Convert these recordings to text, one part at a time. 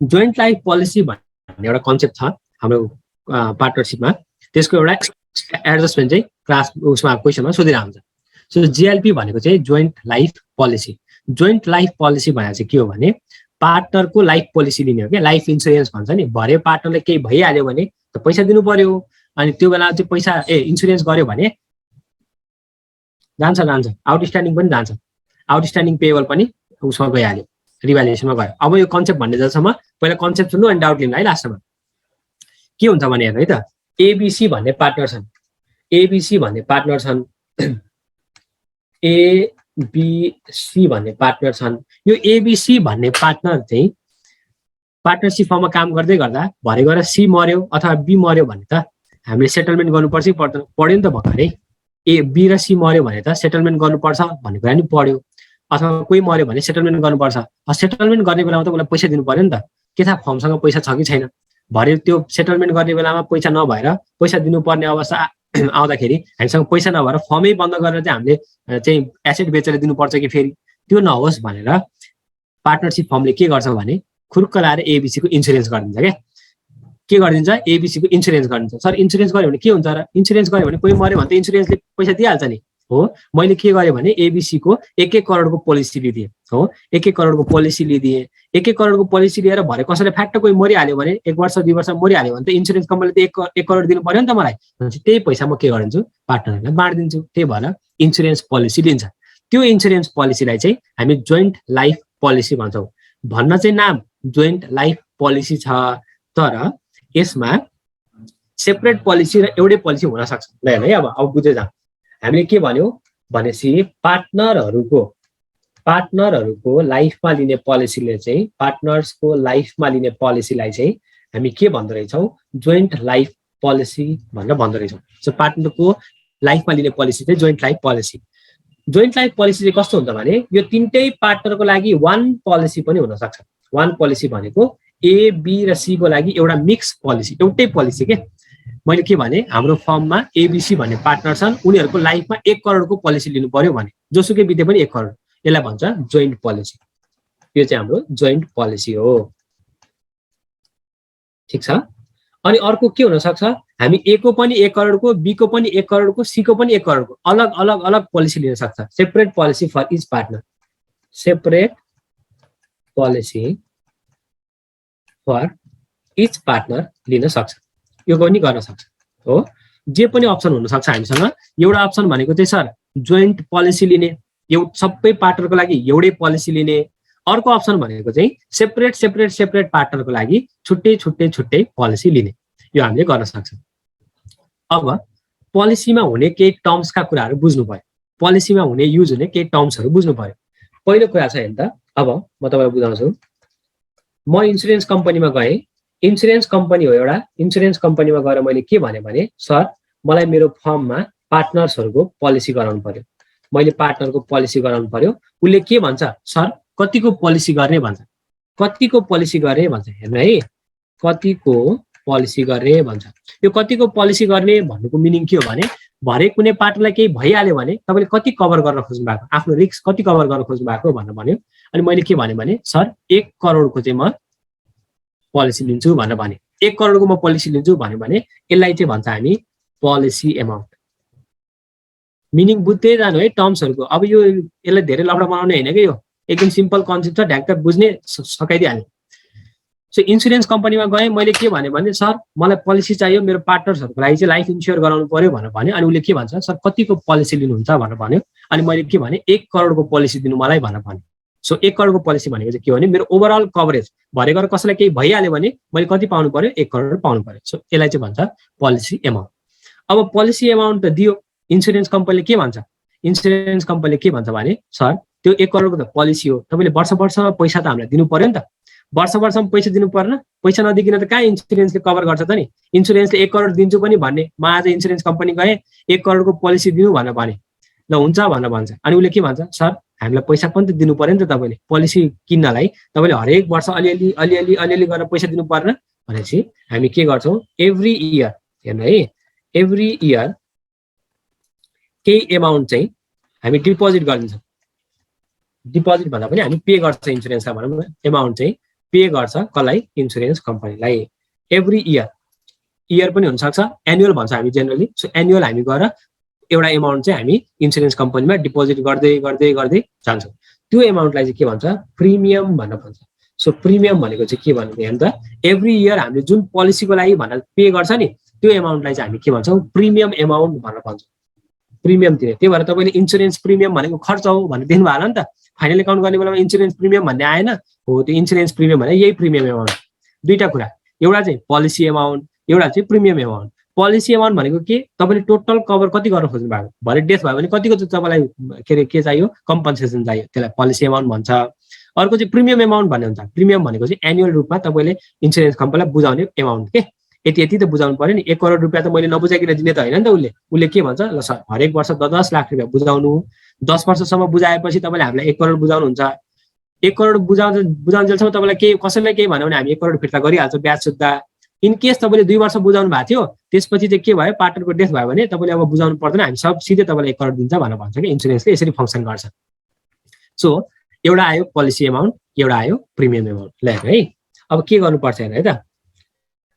Joint life policy भन्ने एउटा concept छ हाम्रो पार्टनरसिपमा, त्यसको एउटा एडजस्टमेन्ट चाहिँ क्लास उसमा क्वेसनमा सोधिरहेको हुन्छ। सो जिएलपी भनेको चाहिँ joint life policy. Joint life policy भनेर चाहिँ के हो भने पार्टनरको लाइफ पोलिसी लिने हो क्या, लाइफ इन्सुरेन्स भन्छ नि। भरे पार्टनरले केही भइहाल्यो भने त पैसा दिनु पर्यो, अनि त्यो बेला चाहिँ पैसा इन्सुरेन्स गर्यो भने जान्छ आउटस्ट्यान्डिङ पनि जान्छ, आउटस्ट्यान्डिङ पेएबल पनि उसमा गइहाल्यो, रिभ्यालुएसनमा गयो। अब यो कन्सेप्ट भन्ने जसम्म पहिला कन्सेप्ट सुन्नु अनि डाउट लिनु है। लास्टमा के हुन्छ भने हेर्नु है त, एबिसी भन्ने पार्टनर छन्, एबिसी भन्ने पार्टनर छन्, एबिसी भन्ने पार्टनर छन्। यो एबिसी भन्ने पार्टनर चाहिँ पार्टनरसिप फर्ममा काम गर्दै गर्दा भरे गएर सी मर्यो अथवा बी मर्यो भने त हामीले सेटलमेन्ट गर्नुपर्छ कि पर्दैन? पढ्यो नि त भर्खरै। ए बी र सी मर्यो भने त सेटलमेन्ट गर्नुपर्छ भन्ने कुरा नि पढ्यो। अथवा कोही मर्यो भने सेटलमेन्ट गर्नुपर्छ। सेटलमेन्ट गर्ने बेलामा त उसलाई पैसा दिनु पर्यो नि त। के थाहा फर्मसँग पैसा छ कि छैन? भरे त्यो सेटलमेन्ट गर्ने बेलामा पैसा नभएर पैसा दिनुपर्ने अवस्था आउँदाखेरि हामीसँग पैसा नभएर फर्मै बन्द गरेर चाहिँ हामीले चाहिँ एसेट बेचेर दिनुपर्छ कि फेरि? त्यो नहोस् भनेर पार्टनरसिप फर्मले के गर्छ भने खुरुक्क लाएर एबिसीको इन्सुरेन्स गरिदिन्छ क्या। के गरिदिन्छ? एबिसीको इन्सुरेन्स गरिदिन्छ। सर इन्सुरेन्स गर्यो भने के हुन्छ र? इन्सुरेन्स गर्यो भने कोही मर्यो भने त इन्सुरेन्सले पैसा दिइहाल्छ नि। हो, मैले के गरेँ भने एबिसीको 1-1 करोडको पोलिसी लिदिएँ। हो, 1-1 करोडको पोलिसी लिदिएँ। 1-1 करोडको पोलिसी लिएर भरे कसैले फ्याक्ट कोही मरिहाल्यो भने 1 वर्ष 2 वर्ष मरिहाल्यो भने त इन्सुरेन्स कम्पनीले त 1 करोड दिनु पर्यो नि त मलाई। त्यही पैसा म के गरिदिन्छु? पार्टनरलाई बाँडिदिन्छु। त्यही भएर इन्सुरेन्स पोलिसी लिन्छ। त्यो इन्सुरेन्स पोलिसीलाई चाहिँ हामी जोइन्ट लाइफ पोलिसी भन्छौँ। भन्न चाहिँ नाम जोइन्ट लाइफ पोलिसी छ, तर यसमा सेपरेट पोलिसी र एउटै पोलिसी हुन सक्छ। ल है, अब बुझे जाऊ। हामीले के भन्यो भनेपछि पार्टनरहरूको लाइफमा लिने पोलिसीले चाहिँ पार्टनर्सको लाइफमा लिने पोलिसीलाई चाहिँ हामी के भन्दो रहेछौँ? जोइन्ट लाइफ पोलिसी भनेर भन्दो रहेछौँ। सो पार्टनरको लाइफमा लिने पोलिसी चाहिँ joint life policy. Joint life policy चाहिँ कस्तो हुन्छ भने यो तीनटै पार्टनरको लागि वान पोलिसी पनि हुन सक्छ। वान पोलिसी भनेको ए बी र सी को लागि एउटा मिक्स पोलिसी, एउटै पोलिसी के। मैले के भने हाम्रो फर्ममा एबिसी भन्ने पार्टनर छन्, उनीहरूको लाइफमा 1 करोडको पोलिसी लिनु पर्यो भने जोसुकै बिते पनि 1 करोड, यसलाई भन्छ जोइन्ट पोलिसी। यो चाहिँ हाम्रो जोइन्ट पोलिसी हो। ठिक छ। अनि अर्को के हुन सक्छ? हामी ए को पनि 1 करोडको, बी को पनि 1 करोडको, सी को पनि 1 करोडको अलग अलग अलग पोलिसी लिन सक्छ। Separate policy for each partner, separate policy for each partner लिन सक्छ। यो पनि गर्न सक्छ। हो, जे पनि अप्सन हुन सक्छ हामीसँग। एउटा अप्सन भनेको चाहिँ सर जोइन्ट पोलिसी लिने, सबै पार्टनरको लागि एउटै पोलिसी लिने। अर्को अप्सन भनेको चाहिँ सेपरेट पार्टनरको लागि छुट्टै पोलिसी लिने। यो हामीले गर्न सक्छौँ। अब पोलिसीमा हुने केही टर्म्सका कुराहरू बुझ्नु पर्यो, पोलिसीमा हुने युज हुने केही टर्म्सहरू बुझ्नु पर्यो। पहिलो कुरा छ हेर्नु त, अब म तपाईँलाई बुझाउँछु। म इन्सुरेन्स कम्पनीमा गएँ, इन्सुरेन्स कम्पनी हो एउटा। इन्सुरेन्स कम्पनीमा गएर मैले के भने सर मलाई मेरो फर्ममा पार्टनर्सहरूको पोलिसी गराउनु पर्यो, मैले पार्टनरको पोलिसी गराउनु पर्यो। उसले के भन्छ? सर कतिको पोलिसी गर्ने भन्छ, कतिको पोलिसी गर्ने भन्छ। हेर्नु है, कतिको पोलिसी गर्ने भन्छ। यो कतिको पोलिसी गर्ने भन्नुको मिनिङ के हो भने भरे कुनै पार्टनरलाई केही भइहाल्यो भने तपाईँले कति कभर गर्न खोज्नु भएको, आफ्नो रिस्क कति कभर गर्न खोज्नु भएको भनेर भन्यो। अनि मैले के भने सर 1 करोडको चाहिँ म पोलिसी लिन्छु भनेर भने। 1 करोडको म पोलिसी लिन्छु भन्यो भने यसलाई चाहिँ भन्छ हामी पोलिसी एमाउन्ट। मिनिङ बुझ्दै जानु है टर्म्सहरूको। अब यो यसलाई धेरै लफडा बनाउने होइन कि, यो एकदम सिम्पल कन्सेप्ट छ, ढ्याक्क बुझ्ने सकाइदिइहाल्यो। सो इन्सुरेन्स कम्पनीमा गएँ, मैले के भने सर मलाई पोलिसी चाहियो, मेरो पार्टनर्सहरूको लागि चाहिँ लाइफ इन्स्योर गराउनु पर्यो भनेर भन्यो। अनि उसले के भन्छ? सर कतिको पोलिसी लिनुहुन्छ भनेर भन्यो। अनि मैले के भने 1 करोडको पोलिसी दिनु मलाई भनेर भन्यो। सो 1 करोडको पोलिसी भनेको चाहिँ के हो भने मेरो ओभरअल कभरेज, भरे गएर कसैलाई केही भइहाल्यो भने मैले कति पाउनु पर्यो? 1 करोड पाउनु पर्यो। सो यसलाई चाहिँ भन्छ पोलिसी एमाउन्ट। अब पोलिसी एमाउन्ट त दियो, इन्सुरेन्स कम्पनीले के भन्छ? इन्सुरेन्स कम्पनीले के भन्छ भने सर त्यो 1 करोडको त पोलिसी हो, तपाईँले वर्षमा पैसा त हामीलाई दिनु पर्यो नि त। वर्षमा पैसा दिनु पर्न, पैसा नदिकन त कहाँ इन्सुरेन्सले कभर गर्छ त नि। इन्सुरेन्सले 1 करोड दिन्छु पनि भन्ने, म आज इन्सुरेन्स कम्पनी गएँ 1 करोडको पोलिसी दिनु भनेर भने, ल हुन्छ भनेर भन्छ। अनि उसले के भन्छ? सर हामीलाई पैसा पनि त दिनु पर्यो नि त, तपाईँले पोलिसी किन्नलाई तपाईँले हरेक वर्ष अलिअलि गरेर पैसा दिनु पर्न भनेपछि हामी के गर्छौँ? एभ्री इयर, हेर्नु है, एभ्री इयर केही एमाउन्ट चाहिँ हामी डिपोजिट गरिदिन्छौँ। डिपोजिट भन्दा पनि हामी पे गर्छ इन्सुरेन्सलाई भनौँ न, एमाउन्ट चाहिँ पे गर्छ कसलाई इन्सुरेन्स कम्पनीलाई एभ्री इयर पनि हुनसक्छ एनुअल भन्छ हामी जेनरली सो एनुअल हामी गएर एउटा एमाउन्ट चाहिँ हामी इन्सुरेन्स कम्पनीमा डिपोजिट गर्दै गर्दै गर्दै जान्छौँ त्यो एमाउन्टलाई चाहिँ के भन्छ प्रिमियम भनेर भन्छ सो प्रिमियम भनेको चाहिँ के भन्नु भने त एभ्री इयर हामीले जुन पोलिसीको लागि भनेर पे गर्छ नि त्यो एमाउन्टलाई चाहिँ हामी के भन्छौँ प्रिमियम एमाउन्ट भनेर भन्छौँ प्रिमियम तिर्ने त्यही भएर तपाईँले इन्सुरेन्स प्रिमियम भनेको खर्च हो भनेर दिनु भयो होला नि त फाइनल एकाउन्ट गर्ने बेलामा इन्सुरेन्स प्रिमियम भन्ने आएन हो त्यो इन्सुरेन्स प्रिमियम भने यही प्रिमियम एमाउन्ट दुईटा कुरा एउटा चाहिँ पोलिसी एमाउन्ट एउटा चाहिँ प्रिमियम एमाउन्ट पोलिसी एमाउन्ट भनेको के तपाईँले टोटल कभर कति गर्न खोज्नु भएको भरे डेथ भयो भने कतिको चाहिँ तपाईँलाई के अरे के चाहियो कम्पन्सेसन चाहियो त्यसलाई पोलिसी एमाउन्ट भन्छ अर्को चाहिँ प्रिमियम एमाउन्ट भन्ने हुन्छ प्रिमियम भनेको चाहिँ एनुअल रूपमा तपाईँले इन्सुरेन्स कम्पनीलाई बुझाउने एमाउन्ट के यति त बुझाउनु पर्यो नि 1 करोड रुपियाँ त मैले नबुझाइकन दिने त होइन नि त उसले के भन्छ ल सर हरेक वर्ष 10 लाख रुपियाँ बुझाउनु 10 वर्षसम्म बुझाएपछि तपाईँले हामीलाई 1 करोड बुझाउनुहुन्छ 1 करोड बुझाउन्जेलसम्म तपाईँलाई केही कसैलाई केही भन्यो भने हामी 1 करोड फिर्ता गरिहाल्छौँ ब्याज सुत्दा इन केस तपाईँले 2 वर्ष बुझाउनु भएको थियो त्यसपछि चाहिँ के भयो पार्टनरको डेथ भयो भने तपाईँले अब बुझाउनु पर्दैन हामी सब सिधै तपाईँलाई 1 करोड दिन्छ भनेर भन्छ कि इन्सुरेन्सले यसरी फङ्सन गर्छ सो एउटा आयो पोलिसी एमाउन्ट एउटा आयो प्रिमियम एमाउन्ट ल है अब के गर्नुपर्छ हेर है त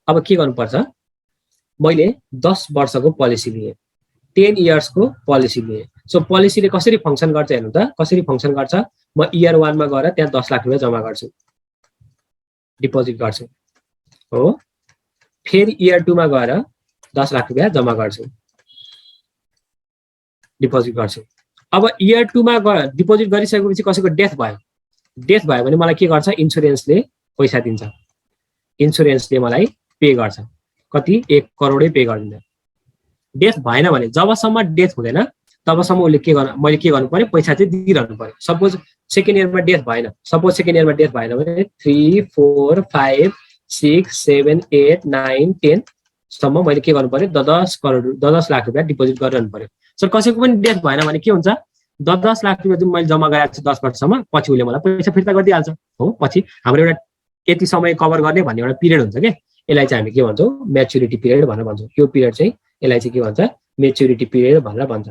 अब के गर्नुपर्छ मैले 10 वर्षको पोलिसी लिएँ 10 इयर्सको पोलिसी लिएँ सो पोलिसीले कसरी फङ्सन गर्छ हेर्नु त कसरी फङ्सन गर्छ म इयर 1 मा गएर त्यहाँ 10 लाख रुपियाँ जम्मा गर्छु डिपोजिट गर्छु हो फेरि इयर 2 मा गएर 10 लाख रुपियाँ जम्मा गर्छु डिपोजिट गर्छु अब इयर 2 मा गएर डिपोजिट गरिसकेपछि कसैको डेथ भयो भने मलाई के गर्छ इन्सुरेन्सले पैसा दिन्छ इन्सुरेन्सले मलाई पे गर्छ कति 1 करोडै पे गरिदिन्छ डेथ भएन भने जबसम्म डेथ हुँदैन तबसम्म उसले मैले के गर्नु पर्यो पैसा चाहिँ दिइरहनु पर्यो सपोज सेकेन्ड इयरमा डेथ भएन भने 3 4 5 6 7 8 9 10 सम्म मैले के गर्नु पर्यो 10 लाख रुपियाँ डिपोजिट गरिरहनु पर्यो सर कसैको पनि डेथ भएन भने के हुन्छ 10 लाख रुपियाँ जुन मैले जम्मा गराएको छु 10 वर्षसम्म पछि उसले मलाई पैसा फिर्ता गरिदिइहाल्छ हो पछि हाम्रो एउटा यति समय कभर गर्ने भन्ने एउटा पिरियड हुन्छ के यसलाई चाहिँ हामी के भन्छौँ म्याच्युरिटी पिरियड भनेर भन्छौँ यो पिरियड चाहिँ यसलाई चाहिँ के भन्छ म्याच्युरिटी पिरियड भनेर भन्छ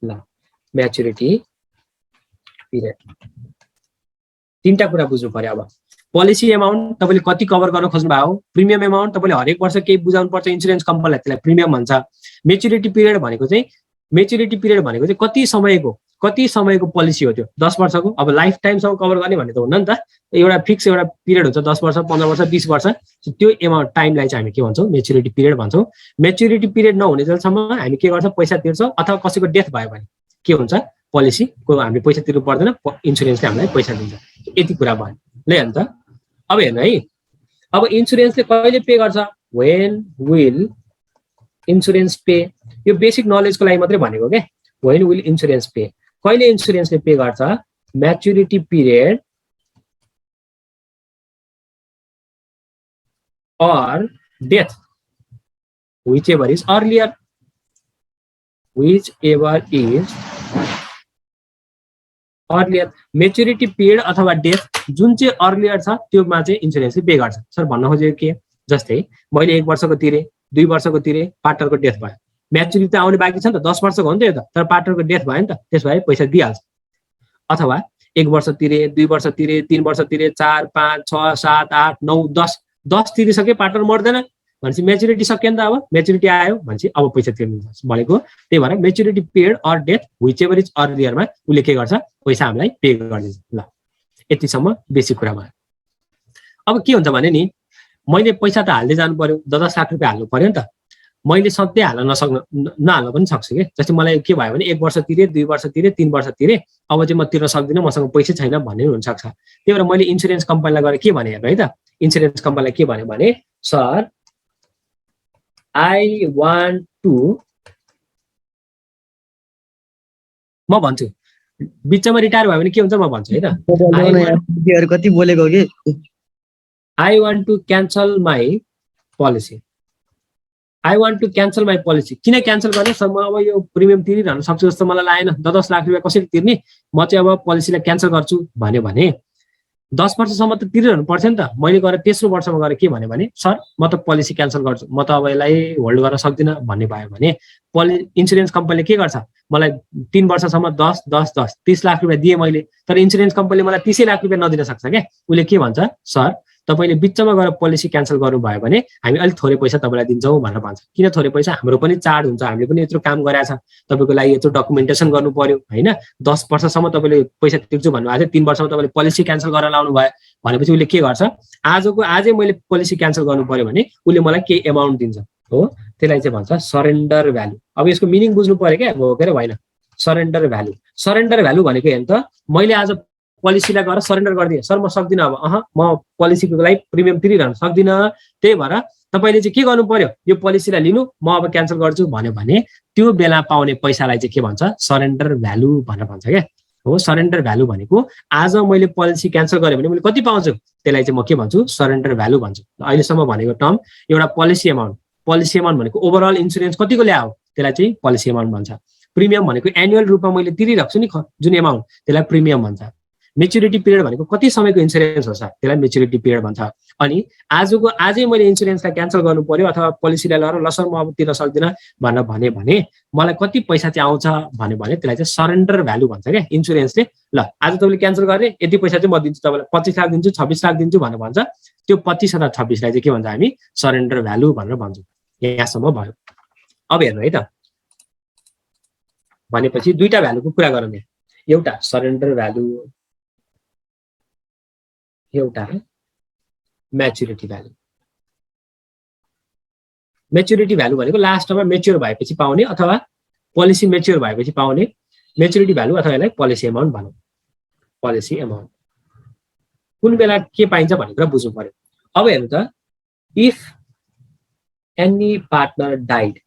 ल म्याच्युरिटी पिरियड तीनटा कुरा बुझ्नु पर्यो अब पोलिसी एमाउन्ट तपाईँले कति कभर गर्न खोज्नु भएको प्रिमियम एमाउन्ट तपाईँले हरेक वर्ष केही बुझाउनु पर्छ इन्सुरेन्स कम्पनीलाई त्यसलाई प्रिमियम भन्छ म्याच्युरिटी पिरियड भनेको चाहिँ कति समयको पोलिसी हो त्यो 10 वर्षको अब लाइफ टाइमसम्म कभर गर्ने भन्ने त हुन्न नि त एउटा फिक्स एउटा पिरियड हुन्छ 10 वर्ष 15 वर्ष 20 वर्ष त्यो एमाउन्ट टाइमलाई चाहिँ हामी के भन्छौँ म्याच्युरिटी पिरियड भन्छौँ म्याच्युरिटी पिरियड नहुने जेलसम्म हामी के गर्छौँ पैसा तिर्छौँ अथवा कसैको डेथ भयो भने के हुन्छ पोलिसीको हामीले पैसा तिर्नु पर्दैन इन्सुरेन्सले हामीलाई पैसा दिन्छ यति कुरा भयो ल हेर्नु त अब हेर्नु है अब इन्सुरेन्सले कहिले पे गर्छ व्हेन विल इन्सुरेन्स पे यो बेसिक नलेजको लागि मात्रै भनेको के व्हेन विल इन्सुरेन्स पे कहिले इन्सुरेन्सले पे गर्छ maturity period or death, whichever is earlier, maturity period अथवा डेथ जुन चाहिँ अर्लियर छ त्योमा चाहिँ इन्सुरेन्सले पे गर्छ सर भन्न खोजेको के जस्तै मैले 1 वर्षको तिरे 2 वर्षको तिरे पार्टनरको डेथ भयो म्याच्युरिटी त आउने बाँकी छ नि त 10 वर्षको हो नि त यो त तर पार्टनरको डेथ भयो नि त त्यस भए पैसा दिइहाल्छ अथवा 1 वर्ष तिरे 2 वर्ष तिरे 3 वर्ष तिरे 4 5 6 7 8 9 10 तिरिसके पार्टनर मर्दैन भनेपछि म्याच्युरिटी सक्यो नि त अब म्याच्युरिटी आयो भनेपछि अब पैसा तिर्नु भनेको त्यही भएर maturity period or death whichever is अर्लियरमा उसले के गर्छ पैसा हामीलाई पे गरिदिन्छ ल यतिसम्म बेसिक कुरा भयो अब के हुन्छ भने नि मैले पैसा त हाल्दै जानु पर्यो 10 लाख रुपियाँ हाल्नु पर्यो नि त मैले सधैँ हाल्न नहाल्न पनि सक्छु कि जस्तै मलाई के भयो भने 1 वर्ष तिरे 2 वर्ष तिरे 3 वर्ष तिरे अब चाहिँ म तिर्न सक्दिनँ मसँग पैसा छैन भन्ने हुनसक्छ त्यही भएर मैले इन्सुरेन्स कम्पनीलाई गएर के भने हेर्नु है त इन्सुरेन्स कम्पनीलाई के भन्यो भने सर I want to म भन्छु बिचमा रिटायर भयो भने के हुन्छ म भन्छु है त कति बोलेको के I want to cancel my policy किन क्यान्सल गर्ने सर म अब यो प्रिमियम तिरिरहन सक्छु जस्तो मलाई लागेन 10 लाख रुपियाँ कसरी तिर्ने म चाहिँ अब पोलिसीलाई क्यान्सल गर्छु भन्यो भने 10 वर्षसम्म त तिरिरहनु पर्थ्यो नि त। मैले गएर तेस्रो वर्षमा गएर के भने सर म त पोलिसी क्यान्सल गर्छु, म त अब यसलाई होल्ड गर्न सक्दिनँ भन्ने भयो भने इन्सुरेन्स कम्पनीले के गर्छ, मलाई 3 वर्षसम्म 10 10 10 30 लाख रुपियाँ दिएँ मैले, तर इन्सुरेन्स कम्पनीले मलाई 30 लाख रुपियाँ नदिन सक्छ क्या। उसले के भन्छ, सर तपाईँले बिचमा गएर पोलिसी क्यान्सल गर्नुभयो भने हामी अलिक थोरै पैसा तपाईँलाई दिन्छौँ भनेर भन्छ। किन थोरै पैसा, हाम्रो पनि चार्ज हुन्छ, हामीले पनि यत्रो काम गरेछ, तपाईँको लागि यत्रो डकुमेन्टेसन गर्नु पर्यो होइन। 10 वर्षसम्म तपाईँले पैसा तिर्छु भन्नुभएको थियो, 3 वर्षमा तपाईँले पोलिसी क्यान्सल गरेर लाउनु भयो भनेपछि उसले के गर्छ, आजै मैले पोलिसी क्यान्सल गर्नु पर्यो भने उसले मलाई केही एमाउन्ट दिन्छ हो, त्यसलाई चाहिँ भन्छ सरेन्डर भ्यालु। अब यसको मिनिङ बुझ्नु पर्यो क्या, हो के होइन। सरेन्डर भ्यालु, सरेन्डर भ्यालु भनेको हेर्नु त, मैले आज पोलिसीलाई गएर सरेन्डर गरिदिएँ, सर म सक्दिनँ, अब म पोलिसीको लागि प्रिमियम तिरिरहन सक्दिनँ, त्यही भएर तपाईँले चाहिँ के गर्नु पर्यो, यो पोलिसीलाई लिनु, म अब क्यान्सल गर्छु भन्यो भने त्यो बेला पाउने पैसालाई चाहिँ के भन्छ, सरेन्डर भ्यालु भनेर भन्छ क्या हो। सरेन्डर भ्यालु भनेको आज मैले पोलिसी क्यान्सल गरेँ भने मैले कति पाउँछु, त्यसलाई चाहिँ म के भन्छु, सरेन्डर भ्यालु भन्छु। अहिलेसम्म भनेको टर्म एउटा पोलिसी एमाउन्ट, पोलिसी एमाउन्ट भनेको ओभरअल इन्सुरेन्स कतिको ल्यायो त्यसलाई चाहिँ पोलिसी एमाउन्ट भन्छ। प्रिमियम भनेको एनुअल रूपमा मैले तिरिरहेको छु नि जुन एमाउन्ट, त्यसलाई प्रिमियम भन्छ। मेच्युरिटी पिरियड भनेको कति समयको इन्सुरेन्स हो त्यसलाई मेच्युरिटी पिरियड भन्छ। अनि आजै मैले इन्सुरेन्सलाई क्यान्सल गर्नु पर्यो अथवा पोलिसीलाई लगेर ल सर म अब तिर्न सक्दिनँ भनेर भने मलाई कति पैसा चाहिँ आउँछ भन्यो भने त्यसलाई चाहिँ सरेन्डर भ्यालु भन्छ क्या इन्सुरेन्सले। ल आज तपाईँले क्यान्सल गरे यति पैसा चाहिँ म दिन्छु तपाईँलाई, 25 लाख दिन्छु, 26 लाख दिन्छु भनेर भन्छ। त्यो 25 अथवा 26 लाई चाहिँ के भन्छ, हामी सरेन्डर भ्यालु भनेर भन्छौँ। यहाँसम्म भयो। अब हेर्नु है त, भनेपछि दुईटा भ्यालुको कुरा गरौँ। एउटा सरेन्डर भ्यालु, एउटा म्याच्युरिटी भ्यालु। म्याच्युरिटी भ्यालु भनेको लास्टमा मेच्योर भएपछि पाउने अथवा पोलिसी मेच्योर भएपछि पाउने म्याच्युरिटी भ्यालु, अथवा यसलाई पोलिसी एमाउन्ट भनौँ। पोलिसी एमाउन्ट कुन बेला के पाइन्छ भन्ने कुरा बुझ्नु पर्यो। अब हेर्नु त, if any partner died,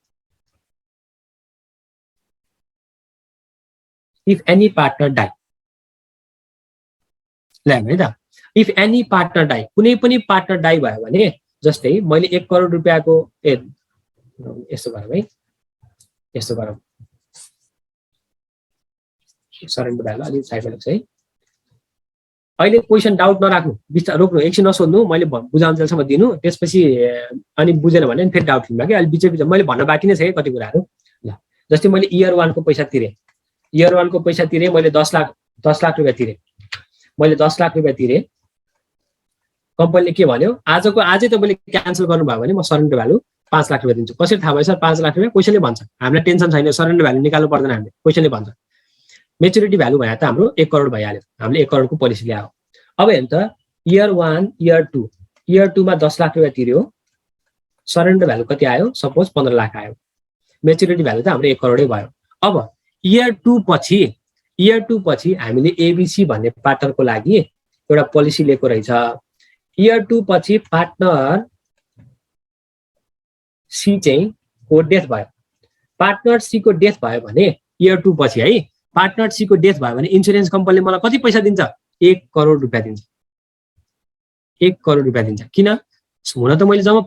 if any partner died, ल है त, इफ एनी पार्टनर डाई, कुनै पनि पार्टनर डाई भयो भने, जस्तै मैले 1 करोड रुपियाँको यस्तो गरौँ है, यस्तो गरौँ, सरेन्डर भ्यालु अलिक साइडमा लेख्छु है। अहिले क्वेसन डाउट नराख्नु, बिस्तारै रोक्नु, एकछिन नसोध्नु, मैले बुझाउन्जेलसम्म दिनु, त्यसपछि अनि बुझेन भने फेरि डाउट लिनु कि अहिले बिच मैले भन्न बाँकी नै छ कति कुराहरू। ल जस्तै मैले इयर 1 को पैसा तिरेँ, इयर 1 को पैसा तिरेँ मैले 10 लाख रुपियाँ तिरेँ, मैले 10 लाख रुपियाँ तिरेँ। कम्पनीले के भन्यो, आजै तपाईँले क्यान्सल गर्नुभयो भने म सरेन्डर भ्यालु 5 लाख रुपियाँ दिन्छु। कसरी थाहा भयो सर 5 लाख रुपियाँ? क्वेसनले भन्छ, हामीलाई टेन्सन छैन, सरेन्डर भ्यालु निकाल्नु पर्दैन हामीले, क्वेसनले भन्छ। मेच्युरिटी भ्यालु भए त हाम्रो 1 करोड भइहाल्यो, हामीले 1 करोडको पोलिसी ल्यायो। अब हेर्नु त, इयर 1 इयर 2, इयर 2 मा 10 लाख रुपियाँ तिर्यो, सरेन्डर भ्यालु कति आयो, सपोज 15 लाख आयो। मेच्युरिटी भ्यालु त हाम्रो 1 करोडै भयो। अब इयर 2 पछि हामीले एबिसी भन्ने पार्टनरको लागि एउटा पोलिसी लिएको रहेछ। इयर 2 पछि पार्टनर सी चाहिँ को डेथ भयो, पार्टनर सी को डेथ भयो भने इयर 2 पछि है, पार्टनर सी को डेथ भयो भने इन्सुरेन्स कम्पनीले मलाई कति पैसा दिन्छ, 1 करोड रुपियाँ दिन्छ। 1 करोड रुपियाँ दिन्छ। किन? हुन त मैले जम्मा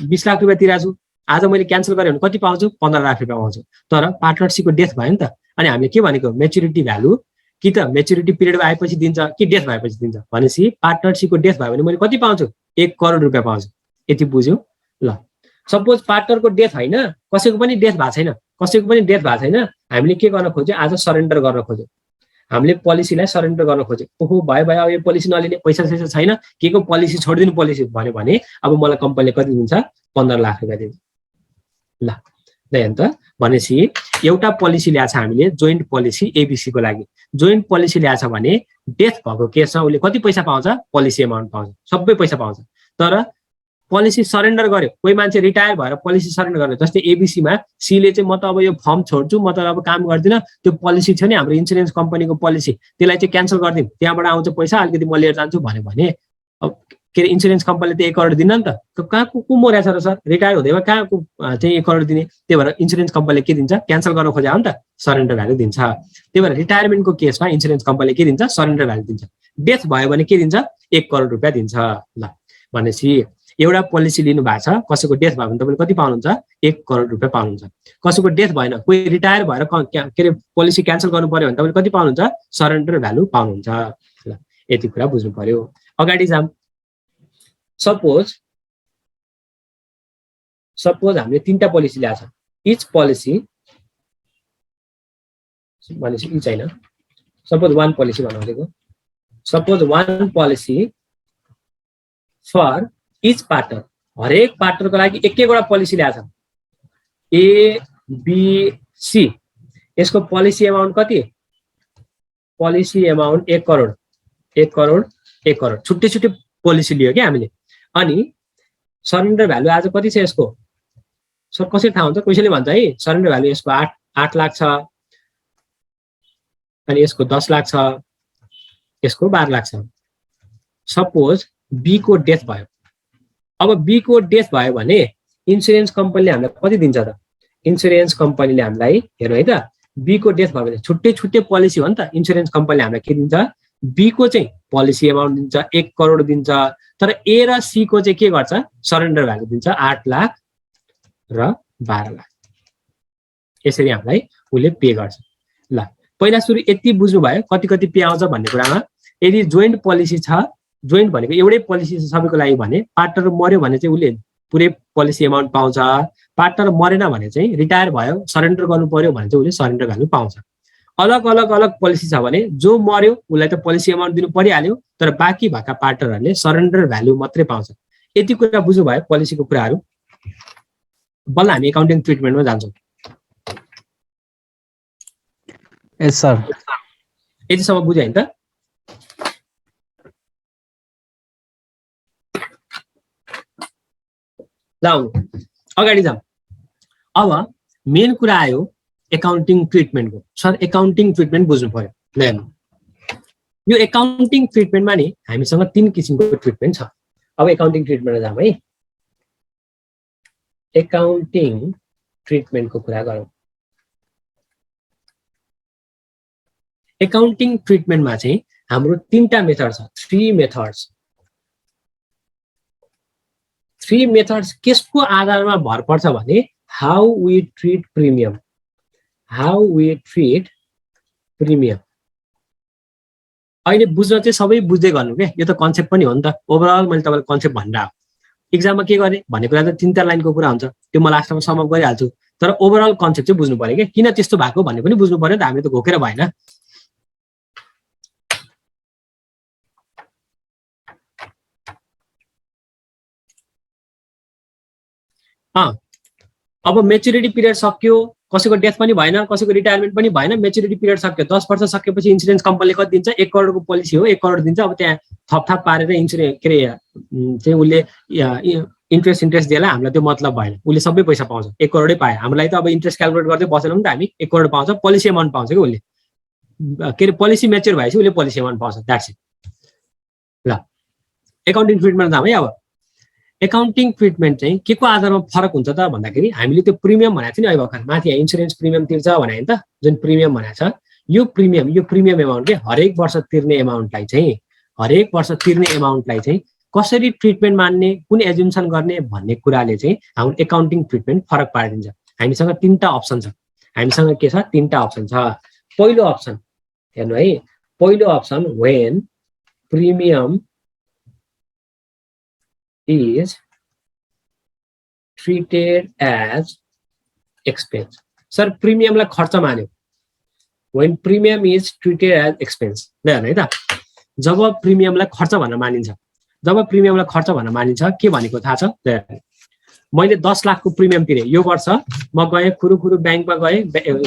20 लाख रुपियाँ तिरेको छु, आज मैले क्यान्सल गरेँ भने कति पाउँछु, 15 लाख रुपियाँ पाउँछु। तर पार्टनर सी को डेथ भयो नि त। अनि हामीले के भनेको, मेच्युरिटी भ्यालु कि त मेच्युरिटी पिरियड आएपछि दिन्छ कि डेथ भएपछि दिन्छ भनेपछि पार्टनर सी को डेथ भयो भने मैले कति पाउँछु, 1 करोड रुपियाँ पाउँछु। यति बुझ्यौ? ल सपोज पार्टनरको डेथ होइन, कसैको पनि डेथ भएको छैन, हामीले के गर्न खोज्यो, आज सरेन्डर गर्न खोज्यो, हामीले पोलिसीलाई सरेन्डर गर्न खोज्यो। ओहो भयो अब यो पोलिसी नलिने, पैसा छैन, के को पोलिसी छोडिदिनु पोलिसी भन्यो भने अब मलाई कम्पनीले कति दिन्छ, 15 लाख रुपियाँ दिन्छ। ल हेर्नु त, भनेपछि एउटा पोलिसी ल्याछ हामीले, जोइन्ट पोलिसी एबिसी को लागि। जोइन्ट पोलिसी ल्याछ भने डेथ भएको केसमा उसले कति पैसा पाउँछ, पोलिसी एमाउन्ट पाउँछ, सबै पैसा पाउँछ। तर पोलिसी सरेन्डर गर्यो, कोही मान्छे रिटायर भएर पोलिसी सरेन्डर गर्यो, जस्तै एबिसीमा सीले चाहिँ म त अब यो फर्म छोड्छु, म त अब काम गर्दिनँ, त्यो पोलिसी थियो नि हाम्रो इन्सुरेन्स कम्पनीको पोलिसी, त्यसलाई चाहिँ क्यान्सल गरिदिउँ, त्यहाँबाट आउँछ पैसा, अलिकति म लिएर जान्छु भन्यो भने अब के अरे इन्सुरेन्स कम्पनीले त 1 करोड दिन्न नि त। कहाँको को मरेछ र सर, रिटायर हुँदैमा कहाँको चाहिँ 1 करोड दिने? त्यही भएर इन्सुरेन्स कम्पनीले के दिन्छ, क्यान्सल गर्न खोजे हो नि त, सरेन्डर भ्यालु दिन्छ। त्यही भएर रिटायरमेन्टको केसमा इन्सुरेन्स कम्पनीले के दिन्छ, सरेन्डर भ्यालु दिन्छ। डेथ भयो भने के दिन्छ, 1 करोड रुपियाँ दिन्छ। ल भनेपछि एउटा पोलिसी लिनु भएको छ, कसैको डेथ भयो भने तपाईँले कति पाउनुहुन्छ, 1 करोड रुपियाँ पाउनुहुन्छ। कसैको डेथ भएन, कोही रिटायर भएर के अरे पोलिसी क्यान्सल गर्नु पर्यो भने तपाईँले कति पाउनुहुन्छ, सरेन्डर भ्यालु पाउनुहुन्छ। ल यति कुरा बुझ्नु पर्यो। अगाडि जाम सपोज हामीले तीनटा पोलिसी ल्याएको छ इच पोलिसी भनेपछि इच हैन सपोज वान पोलिसी भन्नुको suppose one policy for each partner हरेक पार्टनरको लागि एक एकवटा पोलिसी ल्याएको छ ए बी सी यसको पोलिसी अमाउन्ट कति पोलिसी अमाउन्ट 1 करोड 1 करोड 1 करोड छुट्टै छुट्टै पोलिसी लियो के हामीले अनि सरेन्डर भ्यालु आज कति छ यसको सर कसरी थाहा हुन्छ कसैले भन्छ है सरेन्डर भ्यालु यसको 8 लाख छ अनि यसको 10 लाख छ यसको 12 लाख छ सपोज बी को डेथ भयो अब बी को डेथ भयो भने इन्स्योरेन्स कम्पनीले हामीलाई कति दिन्छ त इन्स्योरेन्स कम्पनीले हामीलाई हेर्नु है त बी को डेथ भयो भने छुट्टै छुट्टै पोलिसी हो नि त इन्स्योरेन्स कम्पनीले हामीलाई के दिन्छ बी को चाहिँ पोलिसी अमाउन्ट दिन्छ 1 करोड दिन्छ तर ए र सी को चाहिँ के गर्छ सरेन्डर भ्यालु दिन्छ 8 लाख र 12 लाख यसरी हामीलाई उले पे गर्छ ल पहिला सुरु यति बुझ्नु भयो कति कति पे आउँछ भन्ने कुरामा यदि जोइन्ट पोलिसी छ जोइन्ट भनेको एउटै पोलिसी छ सबैको लागि भने पार्टनर मर्यो भने चाहिँ उले पुरै पोलिसी अमाउन्ट पाउँछ पार्टनर मरेन भने चाहिँ रिटायर भयो सरेन्डर गर्नु पर्यो भने चाहिँ उले सरेन्डर भ्यालु पाउँछ अलग अलग अलग पोलिसी छ भने जो मर्यो उलाई त पोलिसी अमाउन्ट दिनु परिहाल्यो तर बाँकी भएका पार्टनरहरूले सरेन्डर भ्यालु मात्रै पाउँछ यति कुरा बुझ्नु भयो पोलिसीको कुराहरू बल्ल हामी एकाउन्टिङ ट्रिटमेन्टमा जान्छौँ यस सर यतिसम्म बुझ्यो हैन त जाउँ अगाडि जाउँ अब मेन कुरा आयो एकाउन्टिङ ट्रिटमेन्टको सर एकाउन्टिङ ट्रिटमेन्ट बुझ्नु पर्यो ल यो एकाउन्टिङ ट्रिटमेन्टमा नि हामीसँग 3 किसिमको ट्रिटमेन्ट छ अब एकाउन्टिङ ट्रिटमेन्टमा जाम है एकाउन्टिङ ट्रिटमेन्टको कुरा गरौँ एकाउन्टिङ ट्रिटमेन्टमा चाहिँ हाम्रो 3टा मेथड छ 3 मेथड्स केसको आधारमा भर पर्छ भने हाउ वी ट्रिट प्रिमियम अहिले बुझ्न चाहिँ सबै बुझ्दै गर्नु के यो त कन्सेप्ट पनि हो नि त ओभरअल मैले तपाईलाई कन्सेप्ट भनेर आएको एक्जाममा के गरे भन्ने कुरा त 3टा लाइनको कुरा हुन्छ त्यो म लास्टमा समअप गरिहाल्छु तर ओभरअल कन्सेप्ट चाहिँ बुझ्नु पर्यो के किन त्यस्तो भएको भन्ने पनि बुझ्नु पर्यो नि त हामीले त घोकेर भएन अब मेच्युरिटी पिरियड सक्यो कसैको डेथ पनि भएन कसैको रिटायरमेन्ट पनि भएन मेच्युरिटी पिरियड सक्यो 10 वर्ष सकेपछि इन्स्योरेन्स कम्पनीले कति दिन्छ 1 करोडको पोलिसी हो 1 करोड दिन्छ अब त्यहाँ थपथाप पारेर इन्स्योरेन्स के रे चाहिँ उसले इन्ट्रेस्ट दिएला हामीलाई त्यो मतलब भएन उसले सबै पैसा पाउँछ 1 करोडै पाए हामीलाई त अब इन्ट्रेस्ट क्यालकुलेट गर्दै बसेनौँ त हामी 1 करोड पाउँछ पोलिसी अमाउन्ट पाउँछ कि उसले के रे पोलिसी म्याच्योर भएपछि उसले पोलिसी अमाउन्ट पाउँछ द्याट्स इट ल एकाउन्टिङ ट्रिटमेन्ट जाम है अब एकाउन्टिङ ट्रिटमेन्ट चाहिँ के को आधारमा फरक हुन्छ त भन्दाखेरि हामीले त्यो प्रिमियम भनेको थियो नि अहिले भर्खर माथि इन्स्योरेन्स प्रिमियम तिर्छ भने नि त जुन प्रिमियम भनेको छ यो प्रिमियम अमाउन्ट के हरेक वर्ष तिर्ने अमाउन्टलाई चाहिँ कसरी ट्रिटमेन्ट मान्ने कुन एजुम्सन गर्ने भन्ने कुराले चाहिँ हाम्रो एकाउन्टिङ ट्रिटमेन्ट फरक पारिदिन्छ हामीसँग 3टा अप्सन छ हामीसँग के छ 3टा अप्सन छ पहिलो अप्सन हेर्नु है पहिलो option when premium is treated as expense sir premium लाई खर्च मान्यो when premium is treated as expense ल हेर्नु है त जब प्रिमियमलाई खर्च भनेर मानिन्छ के भनेको थाहा छ मैले 10 लाखको प्रिमियम तिरे यो वर्ष म गए खुरुखुरु बैंकमा गए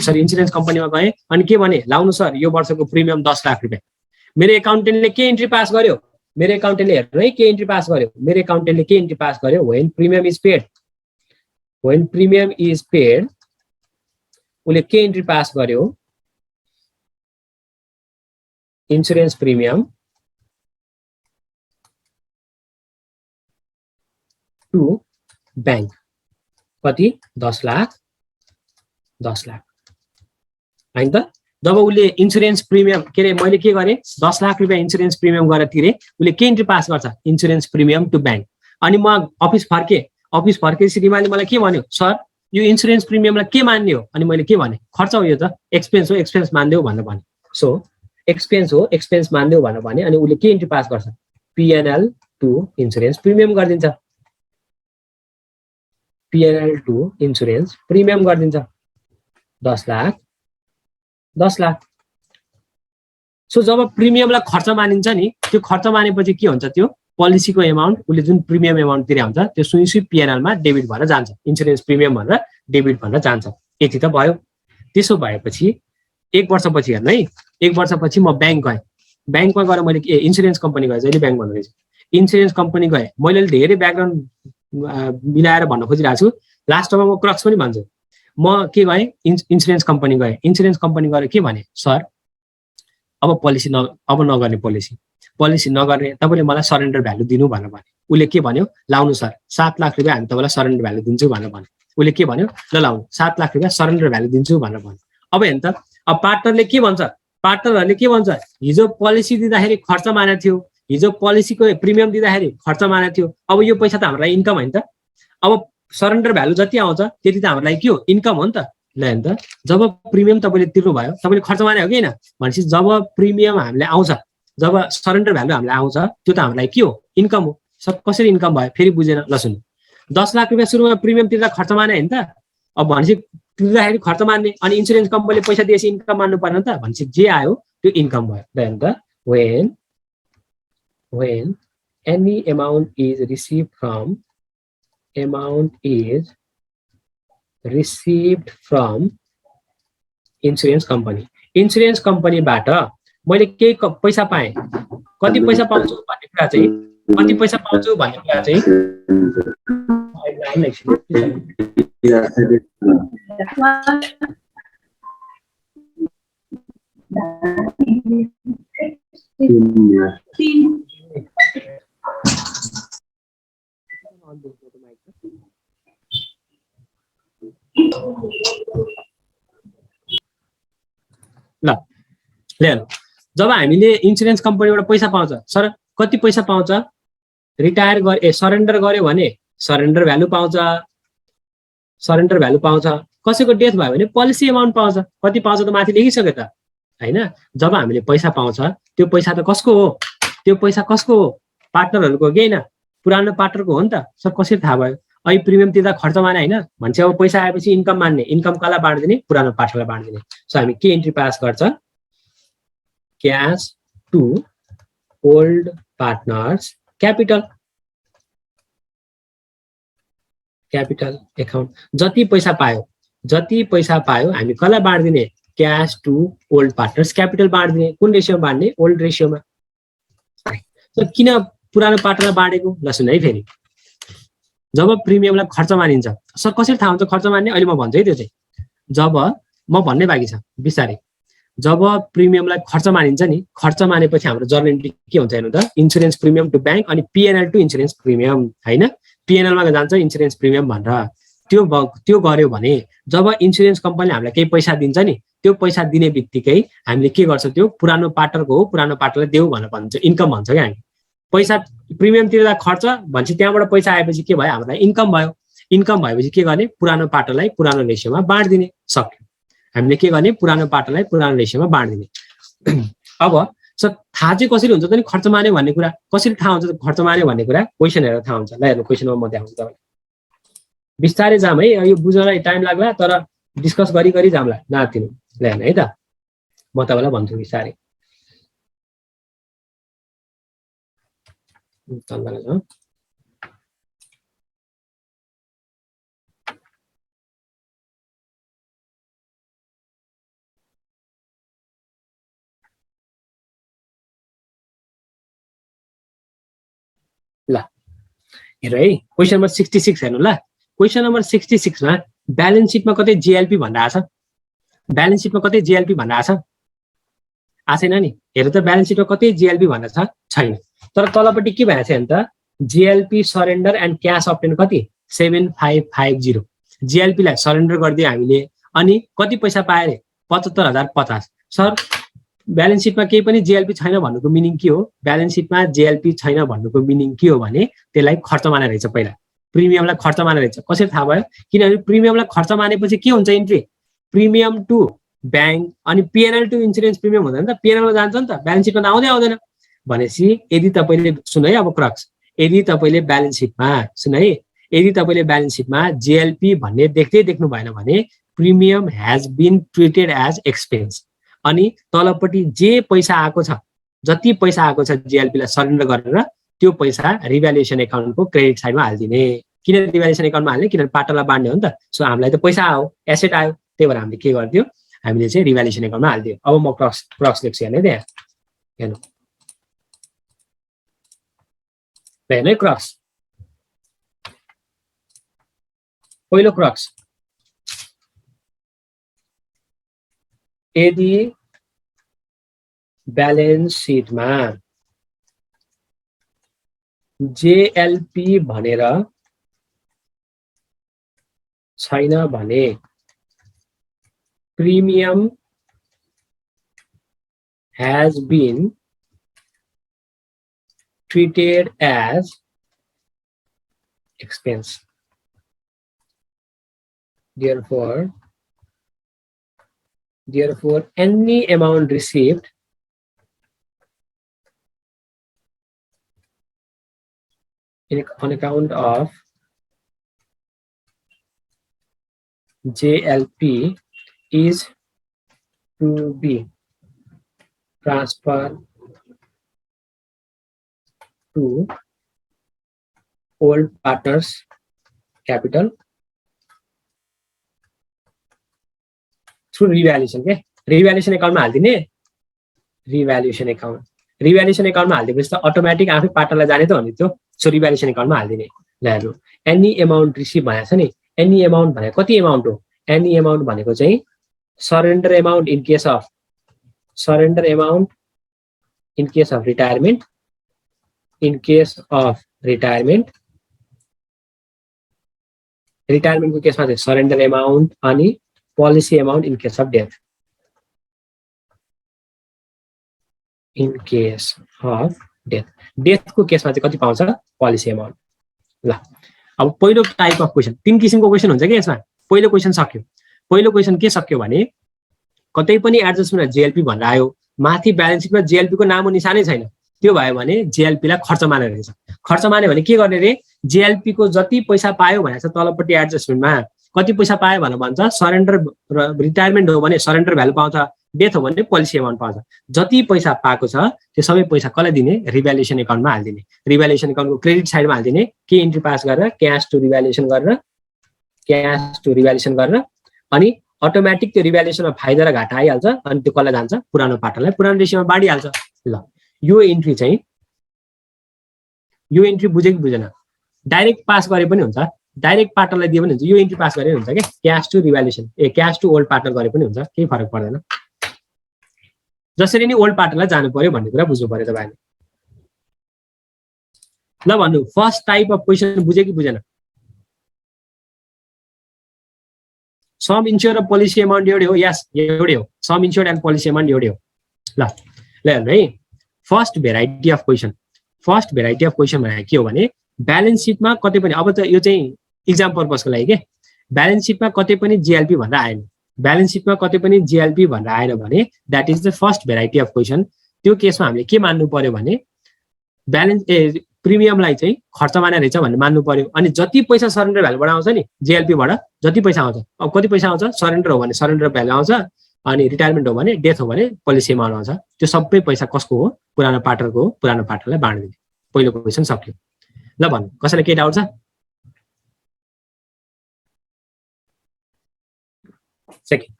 सरी इन्स्योरेन्स कम्पनीमा गए अनि के भने लाउनु सर यो वर्षको प्रिमियम 10 लाख रुपैयाँ मेरो एकाउन्टेन्टले के इन्ट्री पास गर्यो मेरो एकाउन्टेन्टले हेर्नु है के इन्ट्री पास गर्यो when premium is paid उले के इन्ट्री पास गर्यो इन्स्योरेन्स प्रिमियम टु बैंक कति 10 लाख हैन त जब उसले इन्स्योरेन्स प्रिमियम के रे मैले के गरे 10 लाख रुपैयाँ इन्स्योरेन्स प्रिमियम गरेर तिरे उसले के इन्ट्री पास गर्छ इन्स्योरेन्स प्रिमियम टु बैंक अनि म अफिस फर्के श्रीमानले मलाई के भन्यो सर यो इन्स्योरेन्स प्रिमियमलाई के मान्ने हो अनि मैले के भने खर्च हो यो त एक्सपेन्स मान्देऊ भनेर भने सो एक्सपेन्स मान्देऊ भनेर भने अनि उसले के इन्ट्री पास गर्छ पिएनएल टु इन्सुरेन्स प्रिमियम गरिदिन्छ, पिएनएल टु इन्सुरेन्स प्रिमियम गरिदिन्छ 10 लाख 10 लाख। सो जब प्रिमियमलाई खर्च मानिन्छ नि, त्यो खर्च मानेपछि के हुन्छ, त्यो पोलिसीको एमाउन्ट उसले जुन प्रिमियम एमाउन्ट तिरे हुन्छ त्यो सुई पिएनएलमा डेबिट भएर जान्छ, इन्सुरेन्स प्रिमियम भनेर डेबिट भएर जान्छ। यति त भयो। त्यसो भएपछि 1 वर्षपछि हेर्नु है, 1 वर्षपछि म ब्याङ्क गएँ, ब्याङ्कमा गएर मैले इन्सुरेन्स कम्पनी गएँ, जहिले ब्याङ्क भन्नु रहेछ, इन्सुरेन्स कम्पनी गएँ, मैले धेरै ब्याकग्राउन्ड मिलाएर भन्न खोजिरहेको छु, लास्टमा म क्रक्स पनि भन्छु। म के गरेँ, इन्सुरेन्स कम्पनी गएँ, इन्सुरेन्स कम्पनी गएर के भने, सर अब नगर्ने पोलिसी नगर्ने, तपाईँले मलाई सरेन्डर भ्यालु दिनु भनेर भने। उसले के भन्यो, लाउनु सर 7 लाख रुपियाँ हामी तपाईँलाई सरेन्डर भ्यालु दिन्छु भनेर भन्यो। उसले के भन्यो, ल लाउनु 7 लाख रुपियाँ सरेन्डर भ्यालु दिन्छु भनेर भन्यो। अब हेर्नु त, अब पार्टनरले के भन्छ, पार्टनरहरूले के भन्छ, हिजो पोलिसी दिँदाखेरि खर्च मानेको थियो, हिजो पोलिसीको प्रिमियम दिँदाखेरि खर्च मानेको थियो, अब यो पैसा त हाम्रो लागि इन्कम होइन त, अब सरेन्डर भ्यालु जति आउँछ त्यति त हाम्रो लागि के हो, इन्कम हो नि त। ल हेर्नु त, जब प्रिमियम तपाईँले तिर्नु भयो, तपाईँले खर्च माने हो कि होइन भनेपछि जब प्रिमियम हामीले आउँछ, जब सरेन्डर भ्यालु हामीलाई आउँछ, त्यो त हाम्रो लागि के हो, इन्कम हो। सब कसरी इन्कम भयो फेरि बुझेन, ल सुन्नु, 10 लाख रुपियाँ सुरुमा प्रिमियम तिर्दा खर्च माने होइन त, अब भनेपछि तिर्दाखेरि खर्च मान्ने, अनि इन्सुरेन्स कम्पनीले पैसा दिएपछि इन्कम मान्नु पर्ने त, भनेपछि जे आयो त्यो इन्कम भयो। ल हेर्नु त, when any amount is received from insurance company, insurance कम्पनीबाट मैले केही पैसा पाएँ, कति पैसा पाउँछु भन्ने कुरा चाहिँ, कति पैसा पाउँछु भन्ने कुरा चाहिँ ल हेर्नु, जब हामीले इन्सुरेन्स कम्पनीबाट पैसा पाउँछ, सर कति पैसा पाउँछ, रिटायर गरे सरेन्डर गर्यो भने सरेन्डर भ्यालु पाउँछ, सरेन्डर भ्यालु पाउँछ, कसैको डेथ भयो भने पोलिसी एमाउन्ट पाउँछ, कति पाउँछ त माथि लेखिसक्यो त हैन। जब हामीले पैसा पाउँछ त्यो पैसा त कसको हो, त्यो पैसा कसको हो, पार्टनरहरूको हो कि हैन, पुरानो पार्टनरको हो नि त। सर कसरी थाहा भयो, अहिले प्रिमियम तिर्दा खर्च माने हैन भन्छ, अब पैसा आएपछि इन्कम मान्ने, इन्कम कसलाई बाँड्दिने, पुरानो पार्टनरलाई बाँड्दिने। सो हामी के एन्ट्री पास गर्छ, cash to old partners capital, capital account, जति पैसा पायो हामी कसलाई बाँड्दिने, cash to old partners capital बाँड्दिने। कुन रेसियोमा बाँड्ने, ओल्ड रेसियोमा। सो किन पुरानो पार्टनरलाई बाँडेको, ल सुन है फेरि, जब प्रिमियमलाई खर्च मानिन्छ, सर कसरी थाहा हुन्छ खर्च मान्ने, अहिले म भन्छु है, त्यो चाहिँ जब म भन्ने बाँकी छ बिस्तारै, जब प्रिमियमलाई खर्च मानिन्छ नि, खर्च मानेपछि हाम्रो जर्नल एन्ट्री के हुन्छ हेर्नु त, इन्सुरेन्स प्रिमियम टु ब्याङ्क अनि पिएनएल टु इन्सुरेन्स प्रिमियम हैन, पिएनएलमा जान्छ इन्सुरेन्स प्रिमियम भनेर। त्यो गर्यो भने जब इन्सुरेन्स कम्पनीले हामीलाई केही पैसा दिन्छ नि, त्यो पैसा दिने बित्तिकै हामीले के गर्छ, त्यो पुरानो पार्टनरको हो, पुरानो पार्टनरलाई देऊ भनेर भन्छ, इन्कम भन्छ क्या हामी। पैसा प्रिमियम तिर्दा खर्च भन्छ, त्यहाँबाट पैसा आएपछि के भयो, हामीलाई इन्कम भयो। इन्कम भएपछि के गर्ने, पुरानो पार्टनरलाई पुरानो रेसियोमा बाँड्दिने, सक्यो। हामीले के गर्ने, पुरानो पार्टनरलाई पुरानो रेसियोमा बाँड्दिने। अब सर थाहा चाहिँ कसरी हुन्छ त नि खर्च मान्यो भन्ने कुरा, कसरी थाहा हुन्छ खर्च मान्यो भन्ने कुरा, क्वेसन हेरेर थाहा हुन्छ। ल हेर्नु क्वेसनमा म देखाउँछु तपाईँलाई, बिस्तारै जाम है, यो बुझ्नलाई टाइम लाग्ला तर डिस्कस गरी जामला, नआत्तिनु। ल हेर्नु है त, म तपाईँलाई भन्छु बिस्तारै। ल हेर है, क्वेसन नम्बर 66 हेर्नु ल। क्वेसन नम्बर 66 मा ब्यालेन्स सिटमा कतै जिएलपी भनेर आछ, ब्यालेन्स सिटमा कतै जिएलपी भनेर आछ, आछैन नि। हेर त ब्यालेन्स सिटमा कतै जिएलपी भनेर छ, छैन। तर तलपट्टि के भएको छ भने त, जिएलपी सरेन्डर एन्ड क्यास अप्टेन कति 7550, जिएलपी लाई सरेन्डर गरिदियो हामीले, अनि कति पैसा पाए रे 75050। सर ब्यालेन्स सिटमा केही पनि जिएलपी छैन भन्नुको मिनिङ के हो, ब्यालेन्स सिटमा जिएलपी छैन भन्नुको मिनिङ के हो भने त्यसलाई खर्च माने रहेछ, पहिला प्रिमियमलाई खर्च माने रहेछ। कसरी थाहा भयो, किनभने प्रिमियमलाई खर्च मानेपछि के हुन्छ इन्ट्री, प्रिमियम टु ब्याङ्क अनि पिएनएल टु इन्सुरेन्स प्रिमियम हुँदैन त, पिएनएलमा जान्छ नि त, ब्यालेन्स सिटमा त आउँदैन। भनेपछि यदि तपाईले सुन है अब क्रक्स यदि तपाईले ब्यालेन्स सिटमा सुन है यदि तपाईले ब्यालेन्स सिटमा जेएलपी भन्ने देख्नु भएन भने premium has been treated as expense अनि तलपट्टि जे पैसा आएको छ जति पैसा आएको छ जेएलपी लाई सरेन्डर गरेर त्यो पैसा रिभ्यालुएसन एकाउन्टको क्रेडिट साइडमा हाल्दिने किन रिभ्यालुएसन एकाउन्टमा हाल्ने किनभने पाटोलाई बाँड्ने हो नि त सो हामीलाई त पैसा आयो एसेट आयो त्यही भएर हामीले के गर्दियो हामीले चाहिँ रिभ्यालुएसन एकाउन्टमा हाल्दियो अब म क्रक्स लेख्छु हेर्नु त्यहाँ हेर्नु हेर्नु है क्रक्स पहिलो क्रक्स यदि ब्यालेन्स सिटमा जेएलपी भनेर छैन भने premium has been treated as expense. Therefore, any amount received on account of JLP is to be transferred to old partners capital through revaluation. Okay, revaluation account में हाल्दिने revaluation account में हाल्दिएपछि त automatic आफै पार्टनरलाई जाने त हो नि त्यो सो रिभ्यालुएसन एकाउन्टमा हाल्दिने ल हेर्नु एनी अमाउन्ट रिसिभ भनेको छ नि एनी अमाउन्ट भनेको कति अमाउन्ट हो एनी अमाउन्ट भनेको चाहिँ surrender amount in case of surrender amount in case of retirement retirement को केसमा चाहिँ surrender amount अनि policy amount in case of death death को केसमा चाहिँ कति पाउँछ policy amount ल अब पहिलो टाइप अफ क्वेशन तीन किसिमको क्वेशन हुन्छ के यसमा पहिलो क्वेशन सक्यो पहिलो क्वेशन के सक्यो भने कतै पनि एडजस्टमेन्ट जेएलपी भनेर आयो माथि ब्यालेन्स सिटमा जेएलपी को नाम निशानै छैन त्यो भयो भने जेएलपी लाई खर्च माने रहेछ खर्च माने भने के गर्ने रे जेएलपी को जति पैसा पायो भनेछ तलपट्टि एडजस्टमेन्टमा कति पैसा पायो भनेर भन्छ सरेन्डर रिटायरमेन्ट हो भने सरेन्डर भ्यालु पाउँछ डेथ हो भने पोलिसी अमाउन्ट पाउँछ जति पैसा पाएको छ त्यो सबै पैसा कसलाई दिने रिभ्यालुएसन एकाउन्टमा हाल्दिने रिभ्यालुएसन एकाउन्टको क्रेडिट साइडमा हाल्दिने के इन्ट्री पास गरेर क्याश टु रिभ्यालुएसन गरेर अनि अटोमेटिक त्यो रिभ्यालुएसनमा फाइदा र घाटा आइहाल्छ अनि त्यो कसलाई जान्छ पुरानो पार्टनरलाई पुरानो रेसियोमा बाँडिहाल्छ ल यो इन्ट्री बुझ्यो कि बुझेन डाइरेक्ट पास गरे पनि हुन्छ डाइरेक्ट पार्टनरलाई दिए पनि हुन्छ यो इन्ट्री पास गरे पनि हुन्छ के cash to revaluation cash to old partner गरे पनि हुन्छ केही फरक पर्दैन जसरी नि ओल्ड पार्टनरलाई जानु पर्यो भन्ने कुरा बुझ्नु पर्यो तपाईहरुले ल भन्नु फर्स्ट टाइप अफ क्वेशन बुझ्यो कि बुझेन सम इन्स्योर्ड र पोलिसी अमाउन्ट एउटै हो यस एउटै हो sum insured and policy amount एउटै हो ल हेर्नु है फर्स्ट भेराइटी अफ क्वेशन भनेको के हो भने ब्यालेन्स सिटमा कतै पनि अब त यो चाहिँ एक्जाम पर्पसको लागि के ब्यालेन्स सिटमा कतै पनि जेएलपी भनेर आएन ब्यालेन्स सिटमा कतै पनि जेएलपी भनेर आएन भने that is the first variety of question त्यो केसमा हामीले के मान्नु पर्यो भने ब्यालेन्स प्रिमियमलाई चाहिँ खर्च माने रहेछ भन्ने मान्नु पर्यो अनि जति पैसा सरेन्डर भ्यालुबाट आउँछ नि जेएलपी बाट जति पैसा आउँछ अब कति पैसा आउँछ सरेन्डर हो भने सरेन्डर भ्यालु आउँछ अनि रिटायरमेन्ट हो भने डेथ हो भने पोलिसी अमाउन्ट आउँछ त्यो सबै पैसा कसको हो पुरानो पार्टनरको हो पुरानो पार्टनरलाई बाँड्दिने पहिलो क्वेशन सक्यो ल भन्नु कसैलाई के डाउट छ सेकेन्ड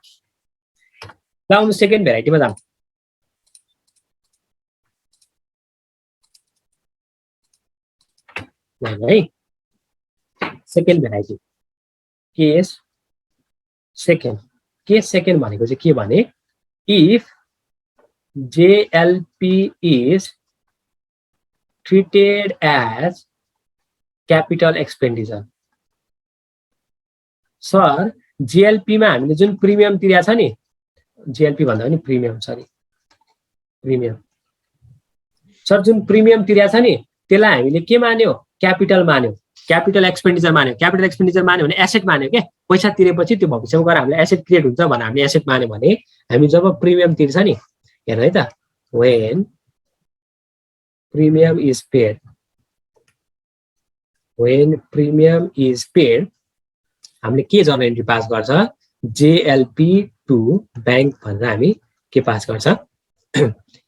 ल आउनु सेकेन्ड भेराइटीमा जाऊ है सेकेन्ड भेराइटी केस सेकेन्ड भनेको चाहिँ के भने if JLP is treated as capital expenditure sir JLP मा हामीले जुन प्रिमियम तिरेको छ नि जेएलपी भन्दा पनि प्रिमियम सर जुन प्रिमियम तिरेको छ नि त्यसलाई हामीले के मान्यो क्यापिटल मान्यो क्यापिटल एक्सपेन्डिचर मान्यो भने एसेट मान्यो के पैसा तिरेपछि त्यो भविष्यमा गएर हामीले एसेट क्रिएट हुन्छ भने हामीले एसेट मान्यो भने हामी जब प्रिमियम तिर्छ नि हेर्नु है त when premium is paid, when premium is paid, हामीले के जर्नल एन्ट्री पास गर्छ, JLP to बैंक भनेर हामी के पास गर्छ,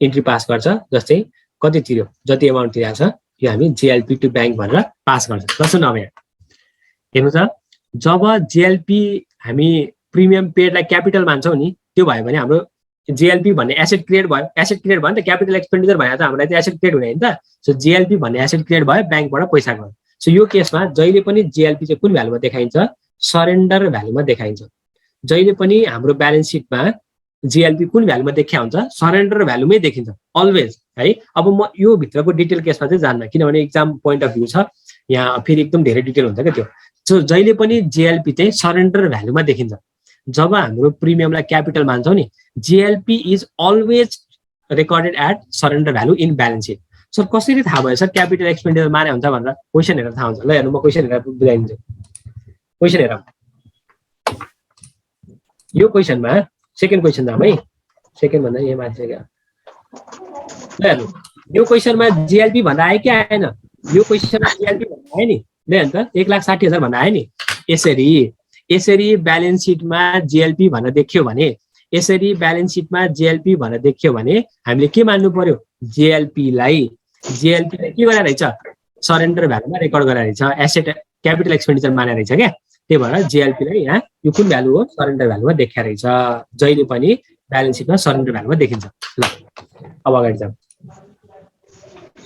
एन्ट्री पास गर्छ, जस्तै कति तिर्यो, जति अमाउन्ट तिरेको छ यो हामी JLP to बैंक भनेर पास गर्छ। जस्तो नभए हेर्नु त, जब JLP हामी प्रिमियम पेडलाई क्यापिटल मान्छौँ नि, त्यो भयो भने हाम्रो JLP भन्ने एसेट क्रिएट भयो, एसेट क्रिएट भयो नि त, क्यापिटल एक्सपेन्डिचर भयो त हामीलाई त एसेट क्रिएट हुने हैन त। सो JLP भन्ने एसेट क्रिएट भयो, बैंकबाट पैसा गयो। सो यो केसमा जहिले पनि JLP चाहिँ कुन भ्यालुमा देखाइन्छ, सरेन्डर भ्यालुमा देखाइन्छ। जहिले पनि हाम्रो ब्यालेन्स सिटमा JLP कुन भ्यालुमा देखिया हुन्छ, सरेन्डर भ्यालुमै देखिन्छ अलवेज है। अब म यो भित्रको डिटेल केसमा चाहिँ जान्न, किनभने एक्जाम पोइन्ट अफ भ्यू छ, यहाँ फेरि एकदम धेरै डिटेल हुन्छ क्या त्यो। सो जहिले पनि JLP चाहिँ सरेन्डर भ्यालुमा देखिन्छ। जब हाम्रो प्रिमियमलाई क्यापिटल मान्छौँ नि, JLP is always recorded at surrender value in balance sheet. Sir कसरी थाहा भयो सर क्यापिटल एक्सपेन्डिचर माने हुन्छ भनेर, क्वेसन हेरेर थाहा हुन्छ। ल हेर्नु, म क्वेसन हेरेर बुझाइदिन्छु। क्वेसन हेर, यो क्वेसनमा सेकेन्ड क्वेसन जाम है, सेकेन्ड भन्दा यहाँ माथि क्या। ल हेर्नु, यो क्वेसनमा JLP भन्दा आयो कि आएन, यो क्वेसनमा JLP भन्दा आयो नि। ल हेर्नु त, 1,60,000 भन्दा आयो नि। यसरी ब्यालेन्स सिटमा JLP भनेर देखियो भने, यसरी ब्यालेन्स सिटमा JLP भनेर देखियो भने हामीले के मान्नु पर्यो, JLP लाई के गरेर रहेछ, सरेन्डर भ्यालुमा रेकर्ड गरेर रहेछ, एसेट क्यापिटल एक्सपेन्डिचर मानेर रहेछ क्या। त्यही भएर JLP लाई यहाँ यो कुन भ्यालु हो, सरेन्डर भ्यालुमा देखिया रहेछ। जहिले पनि ब्यालेन्स सिटमा सरेन्डर भ्यालुमा देखिन्छ। ल अब अगाडि जाऊ।